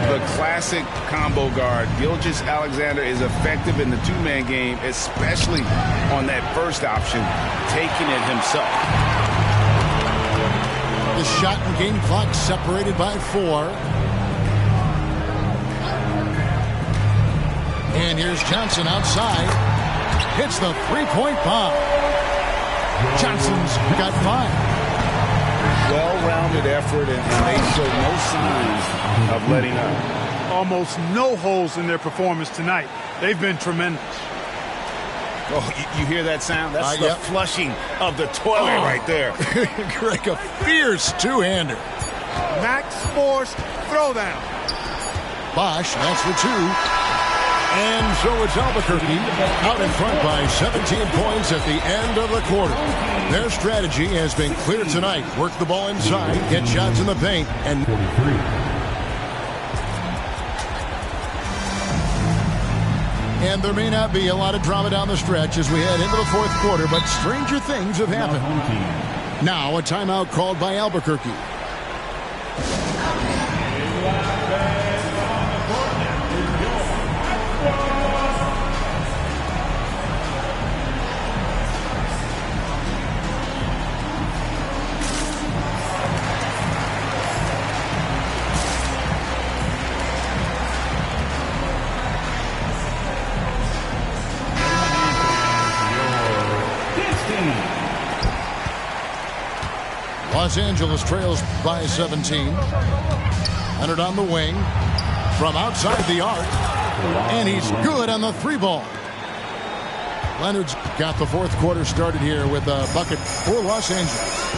The classic combo guard, Gilgeous-Alexander, is effective in the two-man game, especially on that first option, taking it himself. The shot and game clock separated by 4. And here's Johnson outside. Hits the three-point bomb. Johnson's got 5. Well-rounded effort, and they show no signs of letting up. Almost no holes in their performance tonight. They've been tremendous. Oh, you hear that sound? That's the yep. flushing of the toilet right there. Greg, a fierce two-hander. Max Force throwdown. Bosh, that's for 2. And so it's Albuquerque out in front by 17 points at the end of the quarter. Their strategy has been clear tonight. Work the ball inside, get shots in the paint, and 43. And there may not be a lot of drama down the stretch as we head into the fourth quarter, but stranger things have happened. Now a timeout called by Albuquerque. Los Angeles trails by 17. Leonard on the wing from outside the arc. And he's good on the 3-ball. Leonard's got the fourth quarter started here with a bucket for Los Angeles.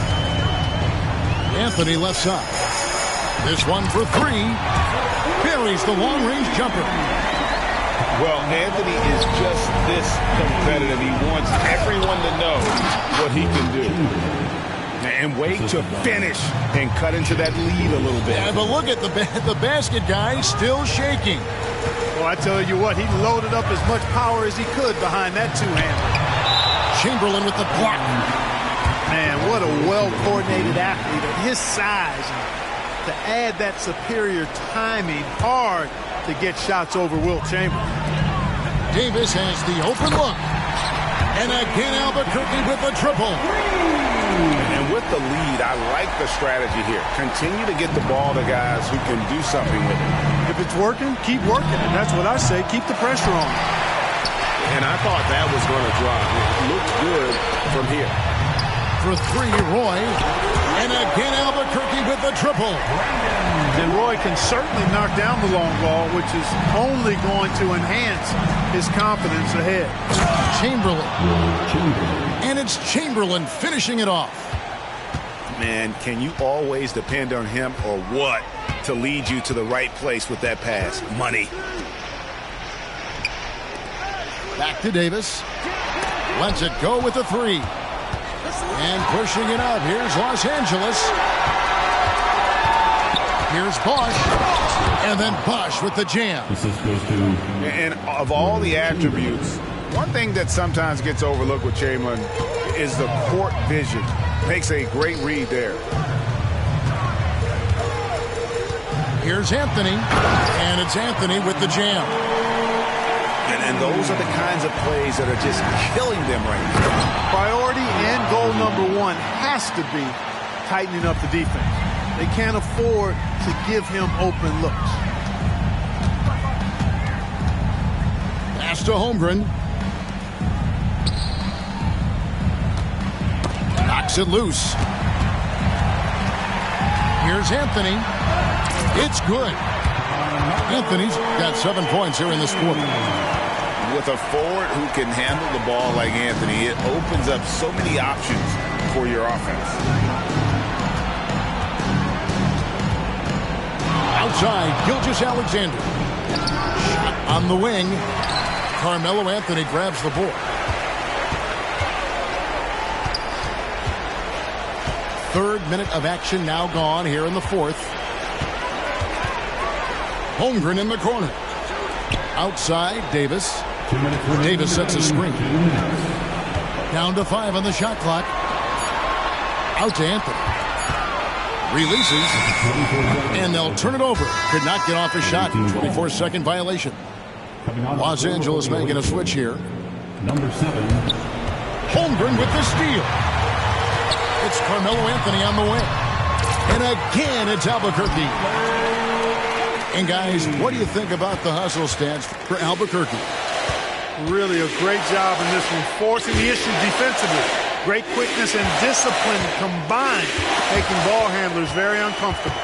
Anthony left side. This one for three. Buries the long-range jumper. Well, Anthony is just this competitive. He wants everyone to know what he can do. And wait to finish and cut into that lead a little bit. Yeah, but look at the basket guy still shaking. Well, I tell you what, he loaded up as much power as he could behind that two-hander. Chamberlain with the block. Man, what a well-coordinated athlete at his size. To add that superior timing, hard to get shots over Wilt Chamberlain. Davis has the open look. And again, Albuquerque with a triple. And with the lead, I like the strategy here. Continue to get the ball to guys who can do something with it. If it's working, keep working. And that's what I say. Keep the pressure on. And I thought that was going to drop. It looked good from here. For three, Roy. And again, Albuquerque with the triple. And Roy can certainly knock down the long ball, which is only going to enhance his confidence ahead. Chamberlain. And it's Chamberlain finishing it off. Man, can you always depend on him or what to lead you to the right place with that pass? Money. Back to Davis. Lets it go with the three. And pushing it up. Here's Los Angeles. Here's Bosch. And then Bosch with the jam. And of all the attributes, one thing that sometimes gets overlooked with Chamberlain is the court vision. Makes a great read there. Here's Anthony. And it's Anthony with the jam. And those are the kinds of plays that are just killing them right now. Priority and goal number one has to be tightening up the defense. They can't afford to give him open looks. Pass to Holmgren. Knocks it loose. Here's Anthony. It's good. Anthony's got 7 points here in this quarter. With a forward who can handle the ball like Anthony, it opens up so many options for your offense. Outside, Gilgeous-Alexander. Shot on the wing. Carmelo Anthony grabs the board. Third minute of action now gone here in the fourth. Holmgren in the corner. Outside, Davis. Davis sets a screen. Down to 5 on the shot clock. Out to Anthony. Releases. And they'll turn it over. Could not get off a shot. 24-second violation. Los Angeles making a switch here. Number 7. Holmgren with the steal. It's Carmelo Anthony on the wing. And again, it's Albuquerque. And guys, what do you think about the hustle stats for Albuquerque? Really a great job in this one, forcing the issue defensively. Great quickness and discipline combined, making ball handlers very uncomfortable.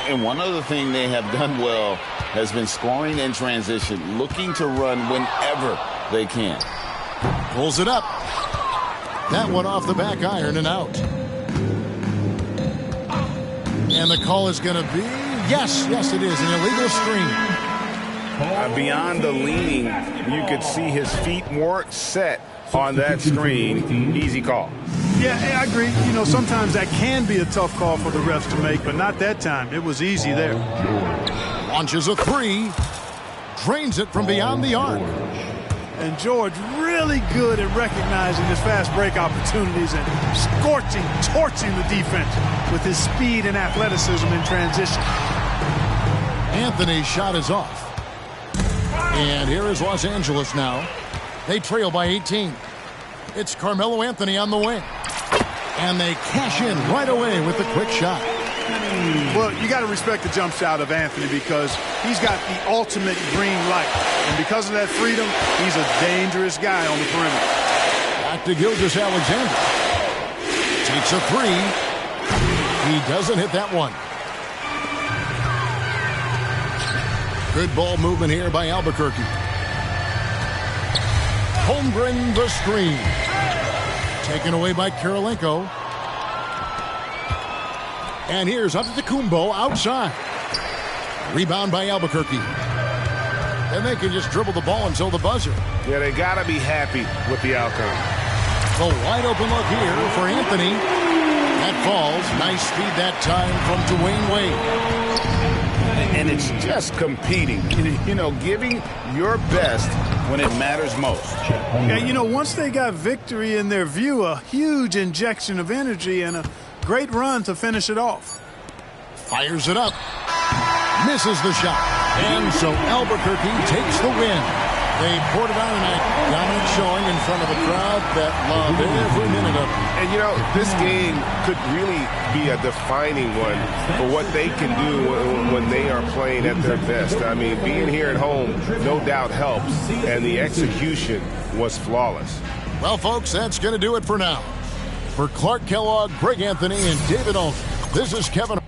And one other thing they have done well has been scoring in transition, looking to run whenever they can. Pulls it up. That one off the back iron and out. And the call is going to be, yes, it is, an illegal screen. Beyond the leaning, you could see his feet weren't set on that screen. Easy call. Yeah, I agree. You know, sometimes that can be a tough call for the refs to make, but not that time. It was easy there. Launches a three. Drains it from beyond the arc. And George really good at recognizing his fast break opportunities and torching the defense with his speed and athleticism in transition. Anthony's shot is off. And here is Los Angeles now. They trail by 18. It's Carmelo Anthony on the wing. And they cash in right away with a quick shot. Well, you got to respect the jump shot of Anthony because he's got the ultimate green light. And because of that freedom, he's a dangerous guy on the perimeter. Back to Gilgeous-Alexander. Takes a three. He doesn't hit that one. Good ball movement here by Albuquerque. Holmgren the screen. Taken away by Kirilenko. And here's Antetokounmpo outside. Rebound by Albuquerque. And they can just dribble the ball until the buzzer. Yeah, they got to be happy with the outcome. The wide open look here for Anthony. That falls. Nice speed that time from Dwayne Wade. And it's just competing, you know, giving your best when it matters most. Yeah, you know, once they got victory in their view, a huge injection of energy and a great run to finish it off. Fires it up. Misses the shot. And so Albuquerque takes the win. They poured it on tonight. Dominant showing in front of a crowd that loved every minute of it. And, you know, this game could really be a defining one for what they can do when they are playing at their best. I mean, being here at home no doubt helps, and the execution was flawless. Well, folks, that's going to do it for now. For Clark Kellogg, Greg Anthony, and David Olson, this is Kevin.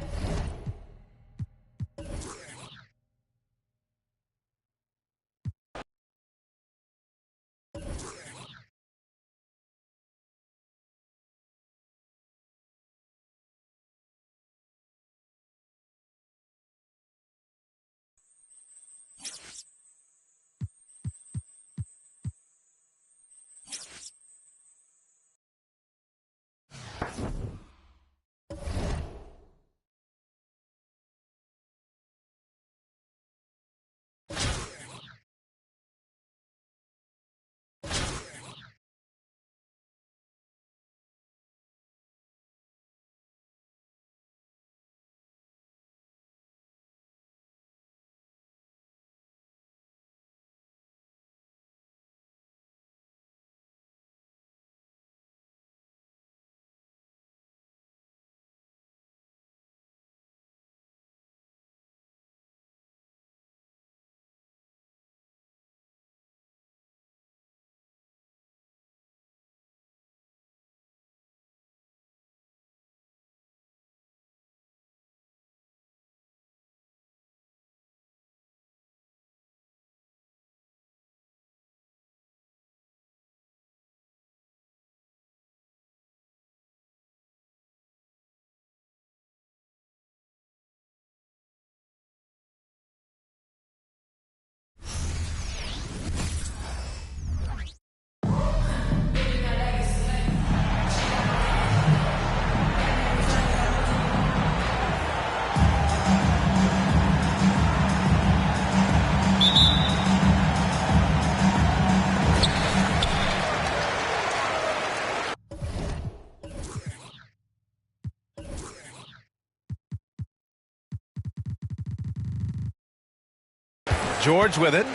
George with it.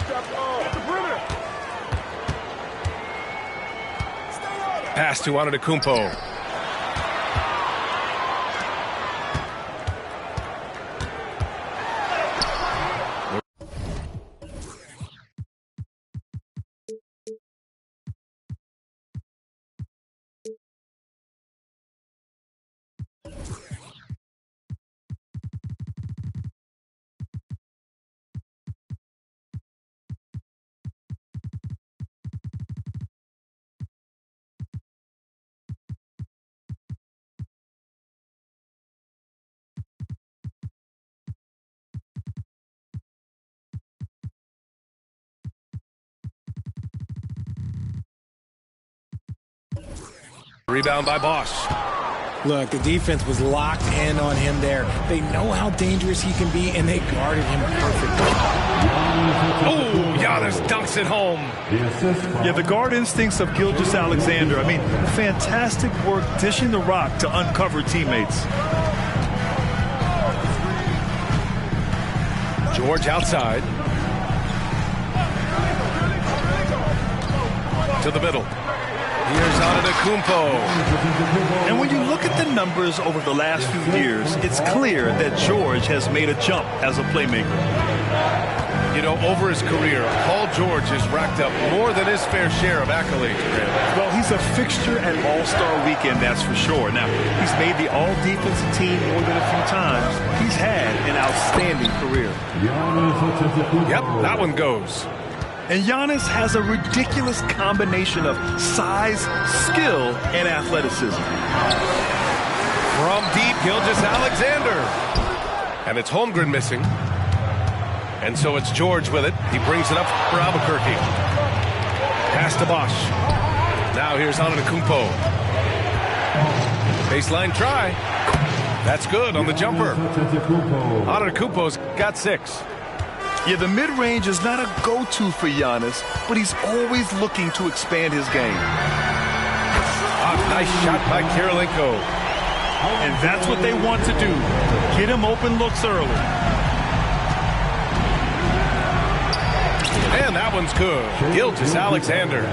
Pass to Antetokounmpo. Rebound by Bosch. Look, the defense was locked in on him there. They know how dangerous he can be, and they guarded him perfectly. Oh, Giannis dunks it home. Yeah, the guard instincts of Gilgeous-Alexander. I mean, fantastic work dishing the rock to uncover teammates. George outside. To the middle. Here's Antetokounmpo. And when you look at the numbers over the last few years, it's clear that George has made a jump as a playmaker. You know, over his career, Paul George has racked up more than his fair share of accolades, Grant. Well, he's a fixture at All-Star Weekend, that's for sure. Now, he's made the All-Defensive Team more than a few times. He's had an outstanding career. Yep, that one goes. And Giannis has a ridiculous combination of size, skill, and athleticism. From deep, Gilgeous-Alexander. And it's Holmgren missing. And so it's George with it. He brings it up for Albuquerque. Pass to Bosch. Now here's Antetokounmpo. Baseline try. That's good on the jumper. Antetokounmpo's got 6. Yeah, the mid-range is not a go-to for Giannis, but he's always looking to expand his game. Nice shot by Kirilenko. And that's what they want to do. Get him open looks early. And that one's good. Gilgeous-Alexander.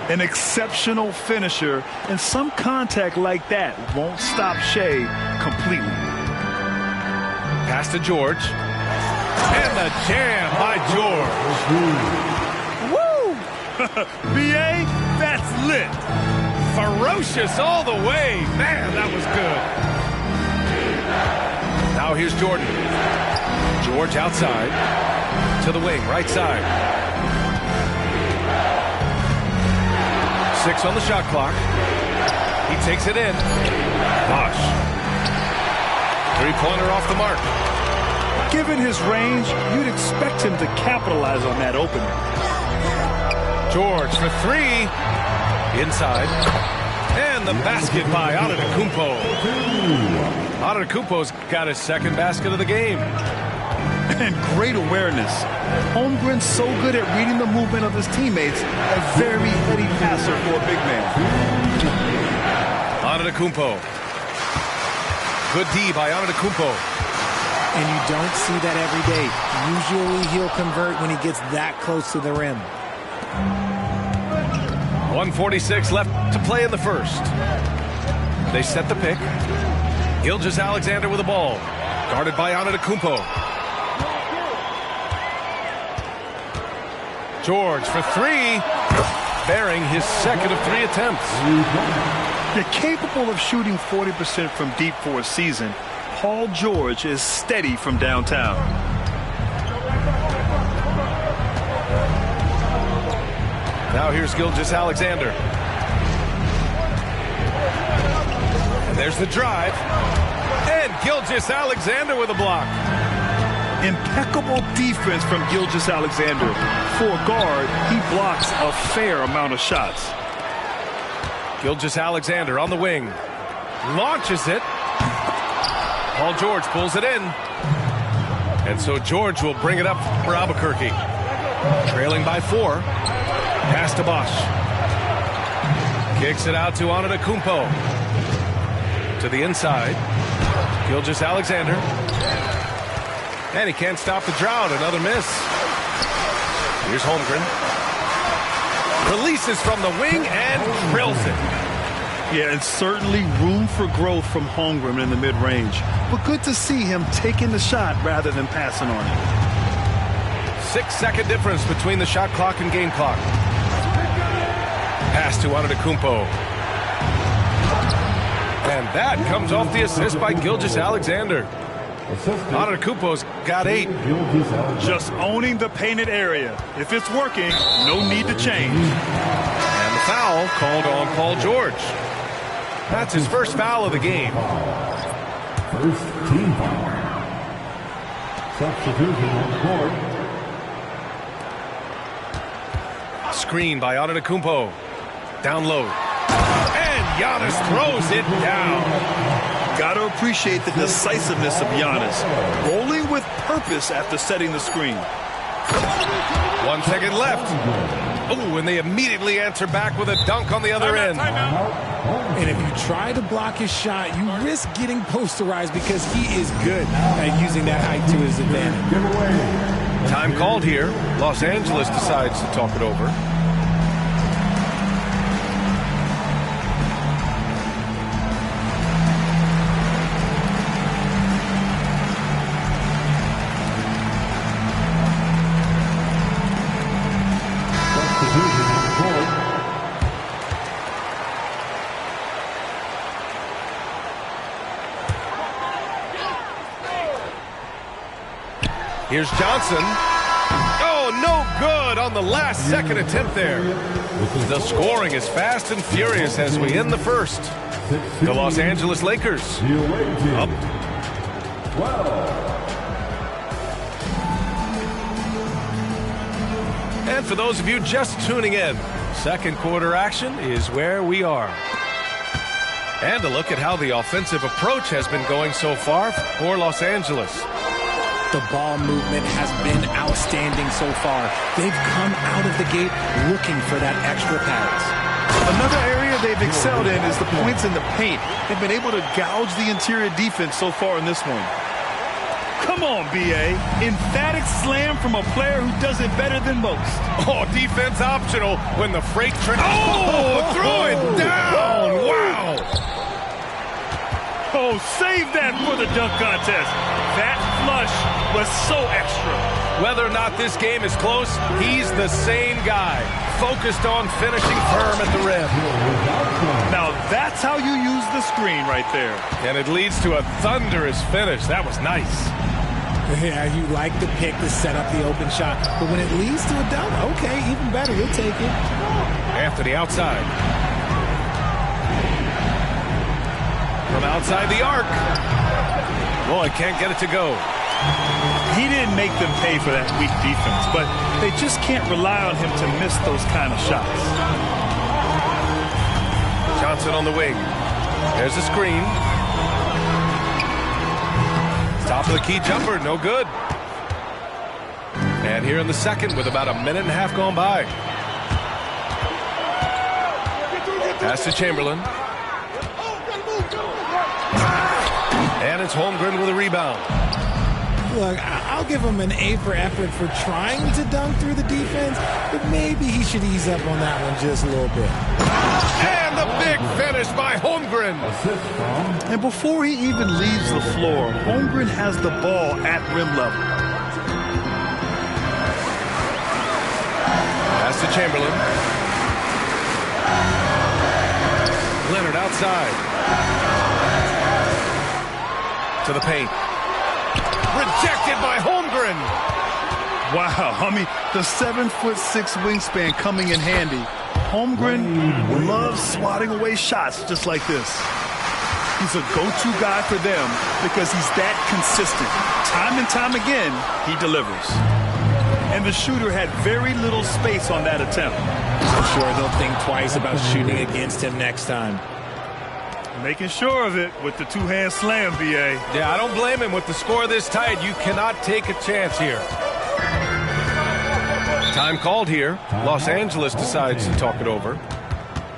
An exceptional finisher, and some contact like that won't stop Shea completely. Pass to George. And the jam by George. Woo! B.A., that's lit. Ferocious all the way. Man, that was good. Now here's Jordan. George outside. To the wing, right side. 6 on the shot clock. He takes it in. Bosch. 3-pointer off the mark. Given his range, you'd expect him to capitalize on that opening. George for 3. Inside. And the basket by Antetokounmpo. Antetokounmpo's got his second basket of the game. And great awareness. Holmgren's so good at reading the movement of his teammates. A very heady passer for a big man. Antetokounmpo. Good D by Antetokounmpo. And you don't see that every day. Usually he'll convert when he gets that close to the rim. 1:46 left to play in the first. They set the pick. Gilgeous-Alexander with the ball. Guarded by Antetokounmpo. George for 3. Bearing his second of 3 attempts. You're capable of shooting 40% from deep for a season. Paul George is steady from downtown. Now here's Gilgeous-Alexander. And there's the drive. And Gilgeous-Alexander with a block. Impeccable defense from Gilgeous-Alexander. For a guard, he blocks a fair amount of shots. Gilgeous-Alexander on the wing. Launches it. Paul George pulls it in. And so George will bring it up for Albuquerque. Trailing by 4. Pass to Bosch. Kicks it out to Antetokounmpo. To the inside. Gilgeous-Alexander. And he can't stop the drought. Another miss. Here's Holmgren. Releases from the wing and drills it. Yeah, and certainly room for growth from Holmgren in the mid-range. But good to see him taking the shot rather than passing on it. 6-second difference between the shot clock and game clock. Pass to Antetokounmpo. And that comes off the assist by Gilgeous-Alexander. Antetokounmpo's got 8. Just owning the painted area. If it's working, no need to change. And the foul called on Paul George. That's his first foul of the game. First team foul. Substitution on the court. Screen by Antetokounmpo. Down low. And Giannis throws it down. Got to appreciate the decisiveness of Giannis. Rolling with purpose after setting the screen. 1 second left. Oh, and they immediately answer back with a dunk on the other end. And if you try to block his shot, you risk getting posterized because he is good at using that height to his advantage. Time called here. Los Angeles decides to talk it over. Here's Johnson. Oh, Oh, no good on the last second attempt there. The scoring is fast and furious as we end the first. The Los Angeles Lakers up. And for those of you just tuning in, second quarter action is where we are. And a look at how the offensive approach has been going so far for Los Angeles. The ball movement has been outstanding so far. They've come out of the gate looking for that extra pass. Another area they've excelled in is the points in the paint. They've been able to gouge the interior defense so far in this one. Come on, B.A. Emphatic slam from a player who does it better than most. Oh, defense optional when the freight train... Oh, threw it down! Wow! Oh, save that for the dunk contest. That flush was so extra. Whether or not this game is close, he's the same guy, focused on finishing firm at the rim. Now that's how you use the screen right there. And it leads to a thunderous finish. That was nice. Yeah, you like the pick to set up the open shot, but when it leads to a dunk, okay, even better, we'll take it. Anthony outside. From outside the arc. Boy, can't get it to go. He didn't make them pay for that weak defense, but they just can't rely on him to miss those kind of shots. Johnson on the wing. There's a screen. Top of the key jumper, no good. And here in the second with about a minute and a half gone by. Pass to Chamberlain. And it's Holmgren with a rebound. Look, I'll give him an A for effort for trying to dunk through the defense, but maybe he should ease up on that one just a little bit. And the big finish by Holmgren. And before he even leaves the floor, Holmgren has the ball at rim level. Pass to Chamberlain. Leonard outside. To the paint. Rejected by Holmgren. Wow, I mean, the 7'6" wingspan coming in handy. Holmgren loves swatting away shots just like this. He's a go-to guy for them because he's that consistent. Time and time again, he delivers. And the shooter had very little space on that attempt. I'm sure they'll think twice about shooting against him next time. Making sure of it with the two-hand slam, B.A. Yeah, I don't blame him. With the score this tight, you cannot take a chance here. Time called here. Los Angeles decides to talk it over.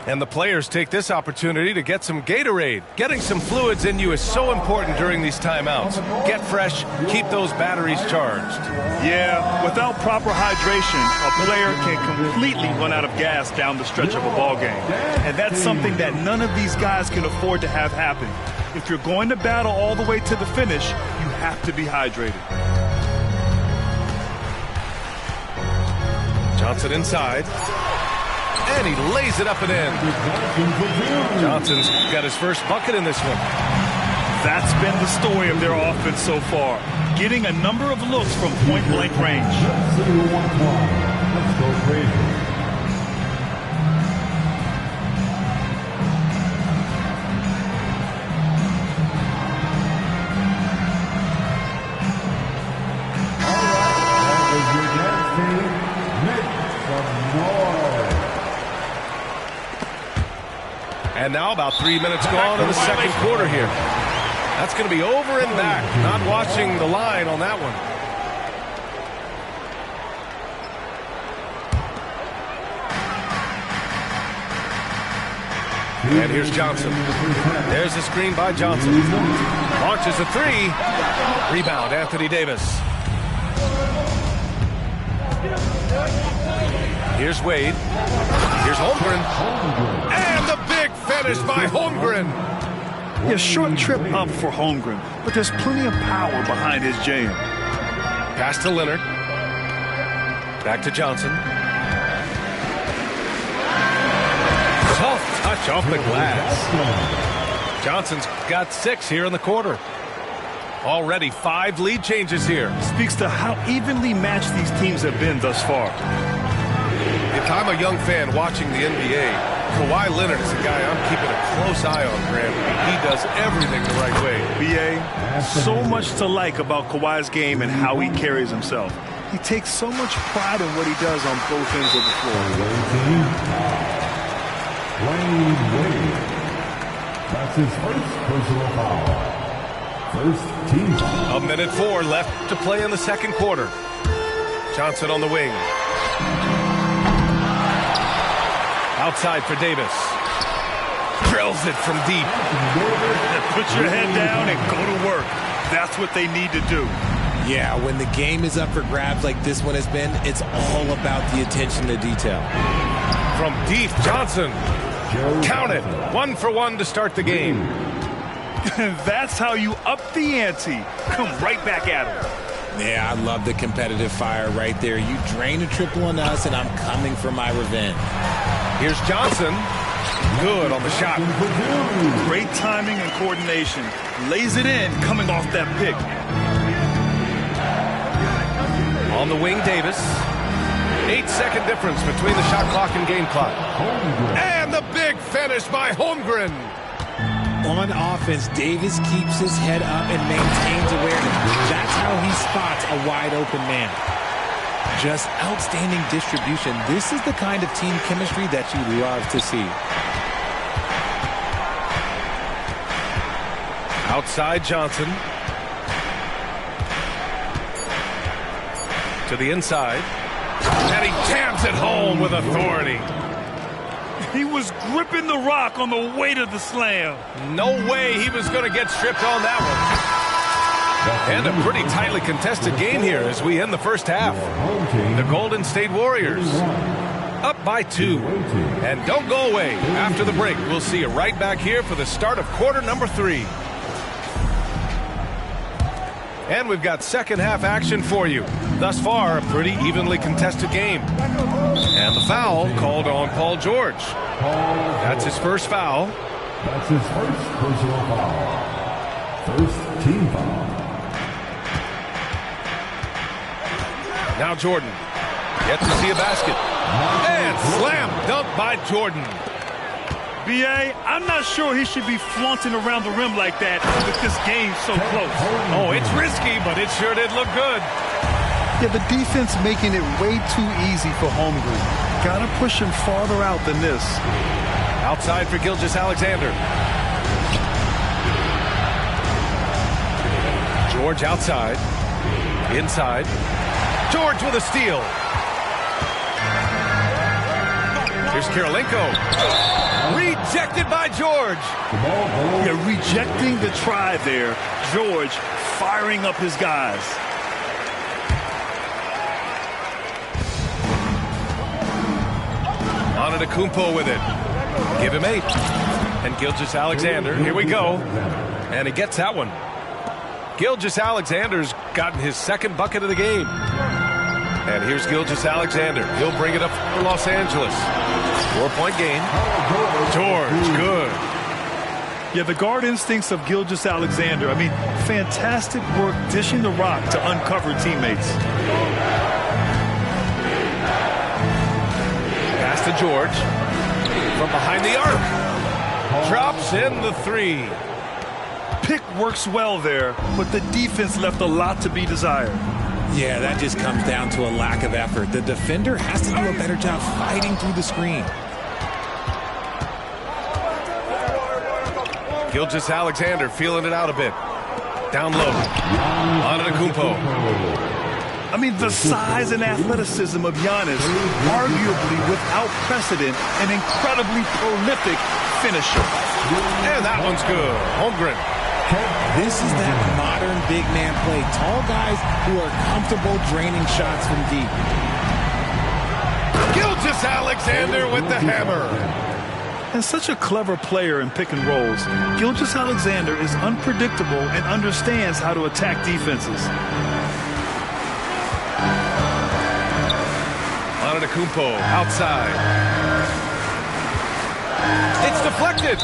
And the players take this opportunity to get some Gatorade. Getting some fluids in you is so important during these timeouts. Get fresh, keep those batteries charged. Yeah, without proper hydration, a player can completely run out of gas down the stretch of a ball game. And that's something that none of these guys can afford to have happen. If you're going to battle all the way to the finish, you have to be hydrated. Johnson inside. And he lays it up and in. Johnson's got his first bucket in this one. That's been the story of their offense so far. Getting a number of looks from point-blank range. Let's go crazy. And now about 3 minutes gone in the second quarter here. That's going to be over and back. Not watching the line on that one. And here's Johnson. There's the screen by Johnson. Launches a three. Rebound, Anthony Davis. Here's Wade. Here's Holmgren. And the big finish by Holmgren. Yeah, short trip up for Holmgren, but there's plenty of power behind his jam. Pass to Leonard. Back to Johnson. Soft touch off the glass. Johnson's got 6 here in the quarter. Already 5 lead changes here. Speaks to how evenly matched these teams have been thus far. If I'm a young fan watching the NBA, Kawhi Leonard is a guy I'm keeping a close eye on, Graham. He does everything the right way. B.A., so much to like about Kawhi's game and how he carries himself. He takes so much pride in what he does on both ends of the floor. Dwyane Wade. That's his first personal foul. First team foul. 1:04 left to play in the second quarter. Johnson on the wing. Outside for Davis. Drills it from deep. Put your head down and go to work. That's what they need to do. Yeah, when the game is up for grabs like this one has been, it's all about the attention to detail. From deep, Johnson. Count it. 1 for 1 to start the game. That's how you up the ante. Come right back at him. Yeah, I love the competitive fire right there. You drain a triple on us, and I'm coming for my revenge. Here's Johnson. Good on the shot. Great timing and coordination. Lays it in coming off that pick. On the wing, Davis. 8-second difference between the shot clock and game clock. And the big finish by Holmgren. On offense, Davis keeps his head up and maintains awareness. That's how he spots a wide-open man. Just outstanding distribution. This is the kind of team chemistry that you love to see. Outside Johnson. To the inside. And he jams it home with authority. He was gripping the rock on the weight of the slam. No way he was going to get stripped on that one. And a pretty tightly contested game here as we end the first half. The Golden State Warriors up by 2. And don't go away. After the break, we'll see you right back here for the start of quarter number 3. And we've got second half action for you. Thus far, a pretty evenly contested game. And the foul called on Paul George. That's his first foul. That's his first personal foul. First team foul. Now Jordan. Yet to see a basket. And slam dunk by Jordan. B.A., I'm not sure he should be flaunting around the rim like that with this game so close. Oh, it's risky, but it sure did look good. Yeah, the defense making it way too easy for Holmgren. Gotta push him farther out than this. Outside for Gilgeous-Alexander. George outside. Inside. George with a steal. Here's Kirilenko. Rejected by George. Yeah, rejecting the try there. George firing up his guys. Antetokounmpo with it. Give him 8. And Gilgeous-Alexander, here we go. And he gets that one. Gilgeous-Alexander's gotten his second bucket of the game. And here's Gilgeous-Alexander. He'll bring it up for Los Angeles. 4-point game. George, good. Yeah, the guard instincts of Gilgeous-Alexander. I mean, fantastic work dishing the rock to uncover teammates. Pass to George. From behind the arc. Drops in the 3. Pick works well there, but the defense left a lot to be desired. Yeah, that just comes down to a lack of effort. The defender has to do a better job fighting through the screen. Gilgeous-Alexander feeling it out a bit. Down low. Antetokounmpo. I mean, the size and athleticism of Giannis, arguably without precedent, an incredibly prolific finisher. And that one's good. Holmgren. This is that modern big man play. Tall guys who are comfortable draining shots from deep. Gilgeous-Alexander with the hammer. And such a clever player in pick and rolls, Gilgeous-Alexander is unpredictable and understands how to attack defenses. Antetokounmpo outside. It's deflected.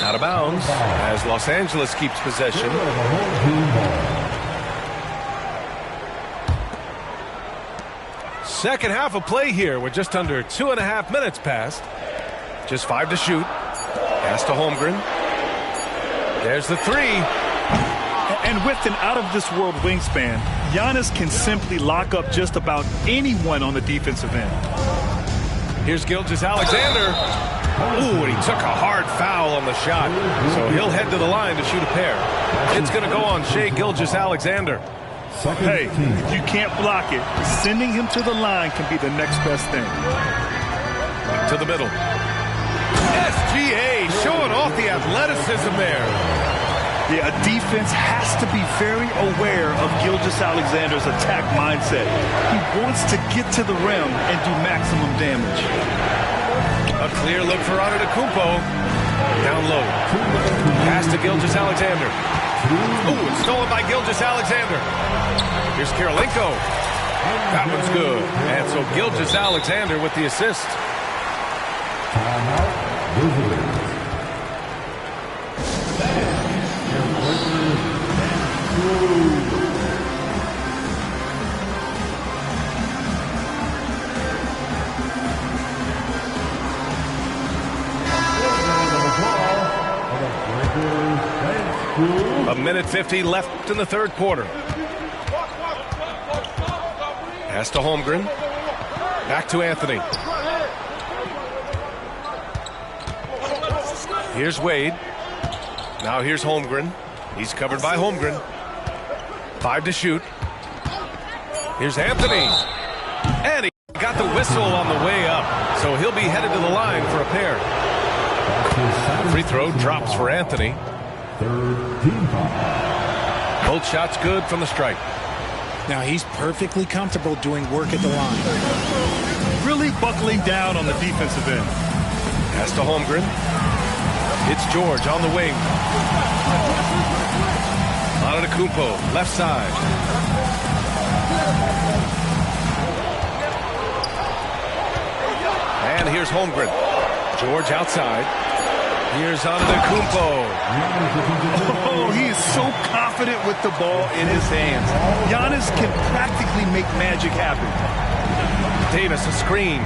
Out of bounds as Los Angeles keeps possession. Second half of play here with just under 2.5 minutes passed. Just 5 to shoot. Pass to Holmgren. There's the three. And with an out-of-this-world wingspan, Giannis can simply lock up just about anyone on the defensive end. Here's Gilgeous-Alexander. Ooh, and he took a hard foul on the shot. So he'll head to the line to shoot a pair. It's going to go on Shai Gilgeous-Alexander. Hey, if you can't block it, sending him to the line can be the next best thing. To the middle. SGA showing off the athleticism there. Yeah, a defense has to be very aware of Gilgeous-Alexander's attack mindset. He wants to get to the rim and do maximum damage. A clear look for Antetokounmpo. Down low. Pass to Gilgeous-Alexander. Ooh, it's stolen by Gilgeous-Alexander. Here's Kirilenko. That one's good. And so Gilgeous-Alexander with the assist. A minute 50 left in the third quarter. Pass to Holmgren. Back to Anthony. Here's Wade. Now here's Holmgren. He's covered by Holmgren. 5 to shoot. Here's Anthony. And he got the whistle on the way up. So he'll be headed to the line for a pair. Free throw drops for Anthony. Both shots good from the stripe. Now he's perfectly comfortable doing work at the line. Really buckling down on the defensive end. Pass to Holmgren. It's George on the wing. Antetokounmpo, left side. And here's Holmgren. George outside. Here's Antetokounmpo. Oh, he is so confident with the ball in his hands. Giannis can practically make magic happen. Davis, a screen.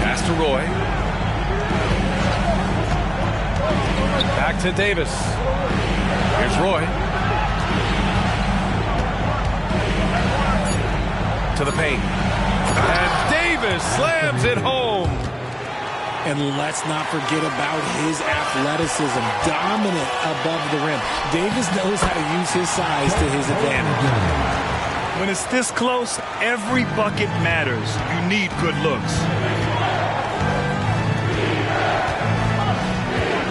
Pass to Roy. Back to Davis. Here's Roy. To the paint. And Davis slams it home. And let's not forget about his athleticism, dominant above the rim. Davis knows how to use his size to his advantage. When it's this close, every bucket matters. You need good looks.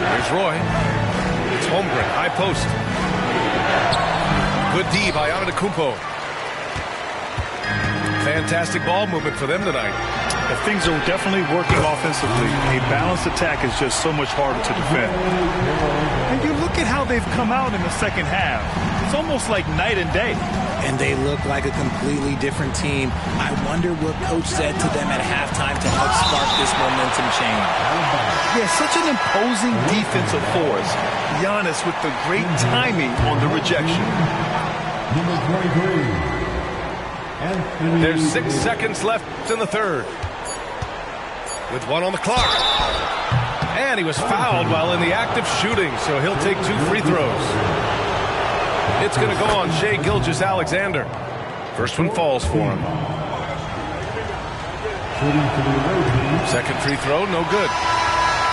Here's Roy. It's Holmgren, high post. Good D by Antetokounmpo. Fantastic ball movement for them tonight. Things are definitely working offensively. A balanced attack is just so much harder to defend. And you look at how they've come out in the second half. It's almost like night and day. And they look like a completely different team. I wonder what coach said to them at halftime to help spark this momentum change. Yeah, such an imposing defensive force. Giannis with the great timing on the rejection. Number 23. There's 6 seconds left in the third. With 1 on the clock. And he was fouled while in the act of shooting, so he'll take 2 free throws. It's going to go on Shai Gilgeous-Alexander. First one falls for him. Second free throw, no good.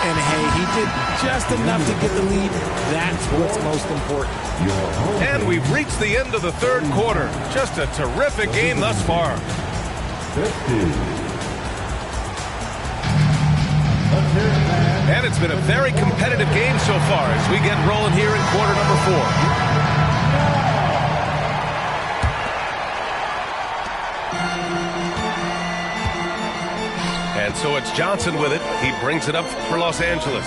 And hey, he did just enough to get the lead. That's what's most important. And we've reached the end of the third quarter. Just a terrific game thus far. 50. And it's been a very competitive game so far as we get rolling here in quarter number 4. And so it's Johnson with it. He brings it up for Los Angeles.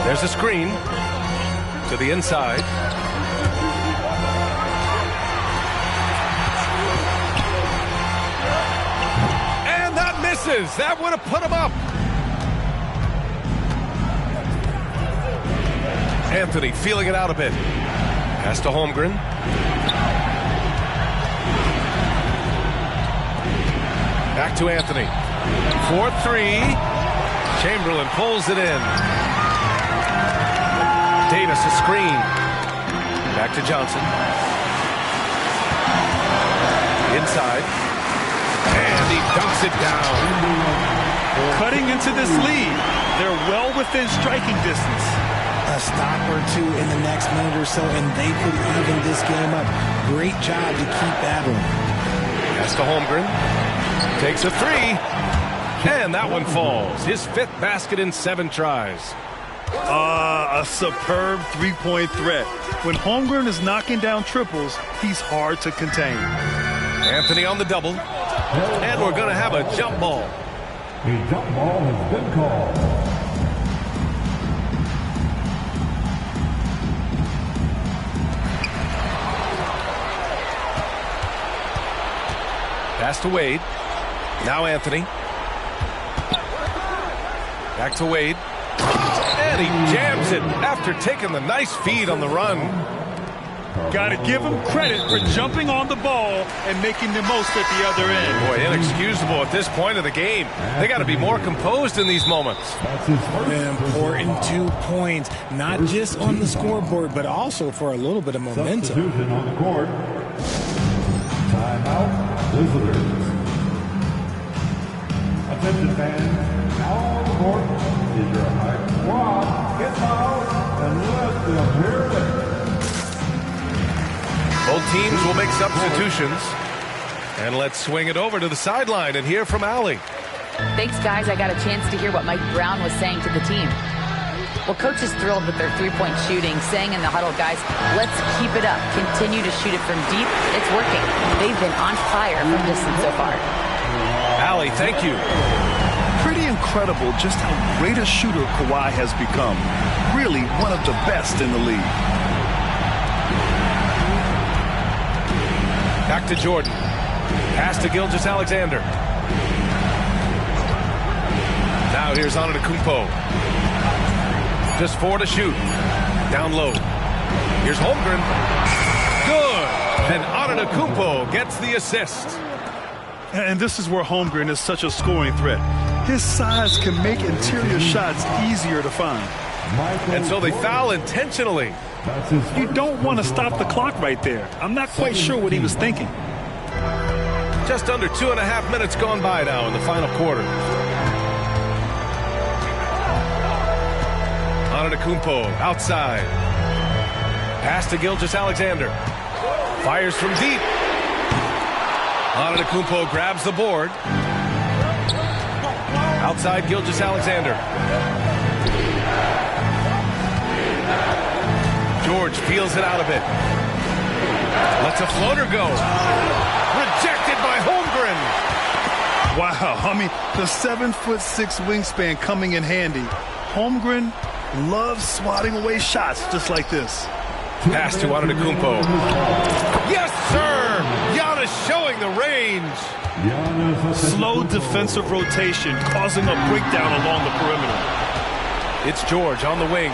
There's a screen to the inside. And that misses. That would have put him up. Anthony feeling it out a bit. Pass to Holmgren. Back to Anthony. 4-3. Chamberlain pulls it in. Davis a screen. Back to Johnson. Inside. And he dunks it down. Cutting into this lead. They're well within striking distance. A stop or two in the next minute or so, and they could even this game up. Great job to keep battling. Pass to Holmgren. Takes a three. And that one falls. His 5th basket in 7 tries. A superb three-point threat. When Holmgren is knocking down triples, he's hard to contain. Anthony on the double. And we're going to have a jump ball. A jump ball has been called. Pass to Wade. Now Anthony. Back to Wade. And he jams it after taking the nice feed on the run. Got to give him credit for jumping on the ball and making the most at the other end. Boy, inexcusable at this point of the game. They got to be more composed in these moments. An important 2 points, not just on the scoreboard, but also for a little bit of momentum. Substitution on the court. Timeout, visitors. Attention fans, now on the court is your high squad. Get fouled and let them hear it. Both teams will make substitutions. And let's swing it over to the sideline and hear from Allie. Thanks, guys. I got a chance to hear what Mike Brown was saying to the team. Well, coach is thrilled with their three-point shooting, saying in the huddle, guys, let's keep it up. Continue to shoot it from deep. It's working. They've been on fire from distance so far. Allie, thank you. Pretty incredible just how great a shooter Kawhi has become. Really one of the best in the league. Back to Jordan. Pass to Gilgeous-Alexander. Now here's Antetokounmpo. Just 4 to shoot. Down low. Here's Holmgren. Good. And Antetokounmpo gets the assist. And this is where Holmgren is such a scoring threat. His size can make interior shots easier to find. And so they foul intentionally. You don't want to stop the clock right there. I'm not quite sure what he was thinking. Just under 2.5 minutes gone by now in the final quarter. Antetokounmpo outside. Pass to Gilgeous-Alexander. Fires from deep. Antetokounmpo grabs the board. Outside Gilgeous-Alexander. George feels it out a bit. Lets a floater go. Rejected by Holmgren. Wow, I mean, the 7'6" wingspan coming in handy. Holmgren loves swatting away shots just like this. Pass to Antetokounmpo. Yes, sir! Giannis showing the range. Slow defensive rotation causing a breakdown along the perimeter. It's George on the wing.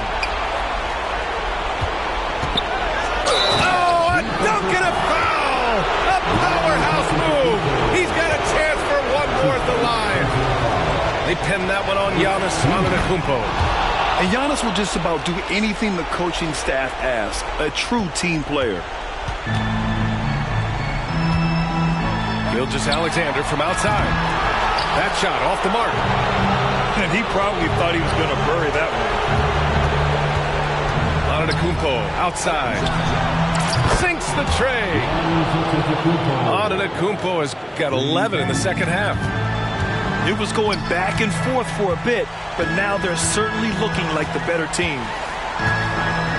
Dunk and a foul! A powerhouse move! He's got a chance for one more at the line. They pin that one on Giannis Antetokounmpo. And Giannis will just about do anything the coaching staff asks. A true team player. Gilgeous-Alexander from outside. That shot off the mark. And he probably thought he was going to bury that one. Antetokounmpo outside. Sinks the tray. Antetokounmpo has got 11 in the second half. It was going back and forth for a bit, but now they're certainly looking like the better team.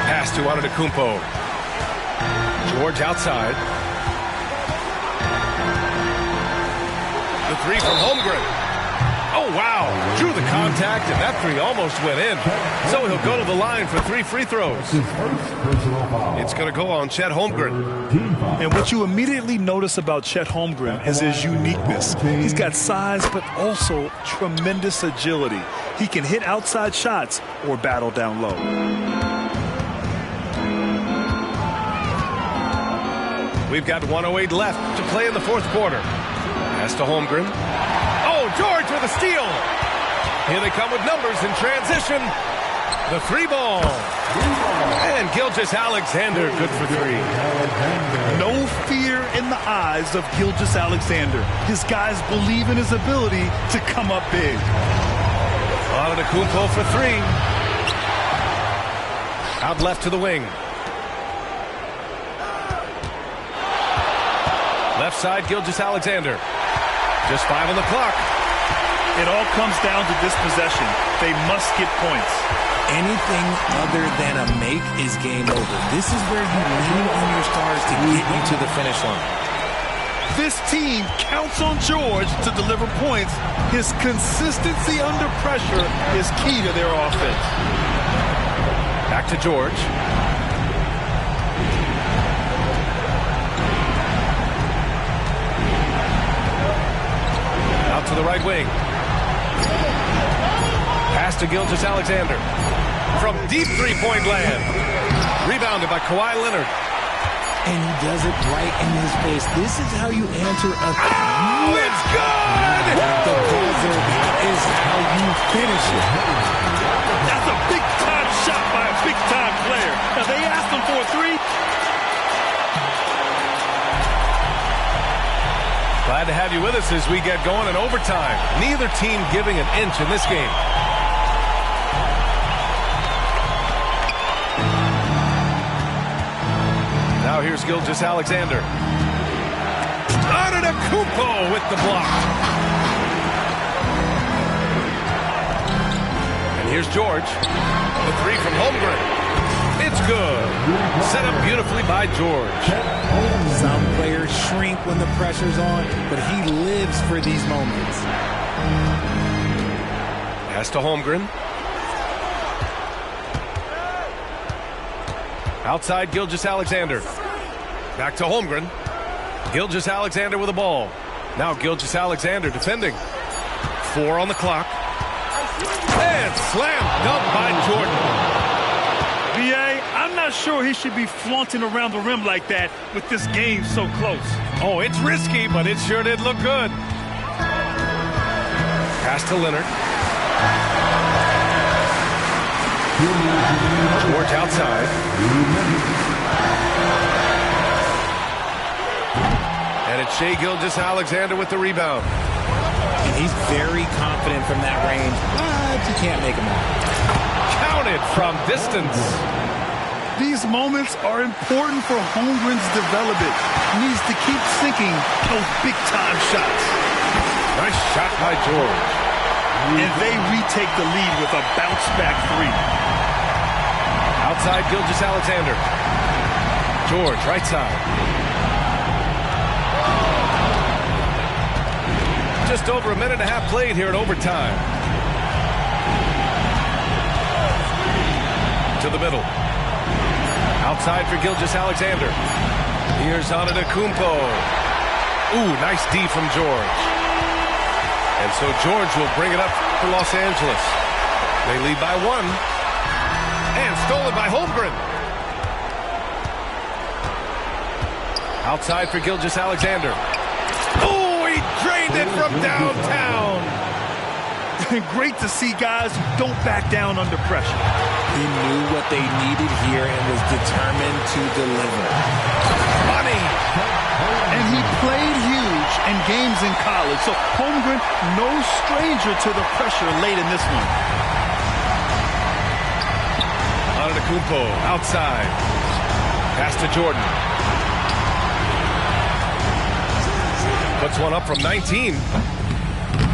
Pass to Antetokounmpo. George outside. The three from Holmgren. Oh, wow. Drew the contact, and that three almost went in. So he'll go to the line for 3 free throws. It's going to go on Chet Holmgren. And what you immediately notice about Chet Holmgren is his uniqueness. He's got size, but also tremendous agility. He can hit outside shots or battle down low. We've got 1:08 left to play in the fourth quarter. Pass to Holmgren. Oh, George with a steal. Here they come with numbers in transition. The 3 ball. And Gilgeous-Alexander good for 3. No fear in the eyes of Gilgeous-Alexander. His guys believe in his ability to come up big. Antetokounmpo for 3. Out left to the wing. Left side, Gilgeous-Alexander. Just 5 on the clock. It all comes down to this possession. They must get points. Anything other than a make is game over. This is where you lean on your stars to get you to the finish line. This team counts on George to deliver points. His consistency under pressure is key to their offense. Back to George. Out to the right wing. Pass to Gilgeous-Alexander. From deep three-point land. Rebounded by Kawhi Leonard. And he does it right in his face. This is how you answer a... Oh, it's good! The buzzer, that is how you finish it. That's a big-time shot by a big-time player. Now, they asked him for a 3. Glad to have you with us as we get going in overtime. Neither team giving an inch in this game. Now here's Gilgeous-Alexander. Antetokounmpo with the block. And here's George. The 3 from Holmgren. It's good. Set up beautifully by George. Some players shrink when the pressure's on, but he lives for these moments. Pass to Holmgren. Outside, Gilgeous-Alexander. Back to Holmgren. Gilgeous-Alexander with the ball. Now Gilgeous-Alexander defending. 4 on the clock. And slam dunk by Jordan. B.A., I'm not sure he should be flaunting around the rim like that with this game so close. Oh, it's risky, but it sure did look good. Pass to Leonard. George outside. And it's Shai Gilgeous-Alexander with the rebound. And he's very confident from that range, but you can't make him out. Counted from distance. These moments are important for Holmgren's development. He needs to keep sinking those big-time shots. Nice shot by George. And they retake the lead with a bounce-back 3. Outside Gilgeous-Alexander. George, right side. Just over a minute and a half played here in overtime. To the middle. Outside for Gilgeous-Alexander. Here's Antetokounmpo. Ooh, nice D from George. And so George will bring it up for Los Angeles. They lead by 1. And stolen by Holmgren. Outside for Gilgeous-Alexander. Oh, he drained it from downtown. Great to see guys who don't back down under pressure. He knew what they needed here and was determined to deliver. Money. And he played huge in games in college, so Holmgren no stranger to the pressure late in this one. Antetokounmpo outside. Pass to Jordan. Puts one up from 19.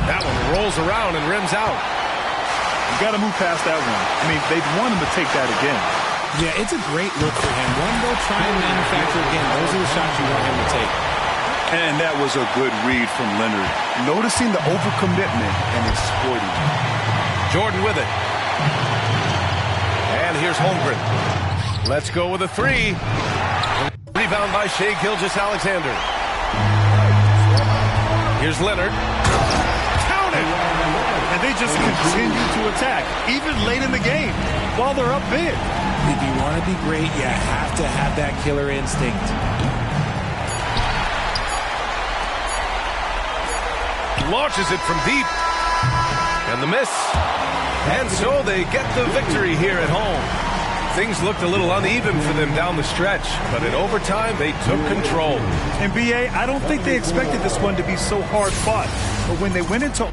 That one rolls around and rims out. You got to move past that one. I mean, they'd want him to take that again. Yeah, it's a great look for him. One, go try and manufacture again. Those are the shots you want him to take. And that was a good read from Leonard, noticing the overcommitment and exploiting it. Jordan with it. And here's Holmgren. Let's go with a three. Rebound by Shai Gilgeous-Alexander. Here's Leonard. Count it! And they just continue to attack, even late in the game, while they're up big. If you want to be great, you have to have that killer instinct. Launches it from deep. And the miss. And so they get the victory here at home. Things looked a little uneven for them down the stretch, but in overtime, they took control. And, B.A., I don't think they expected this one to be so hard fought. But when they went into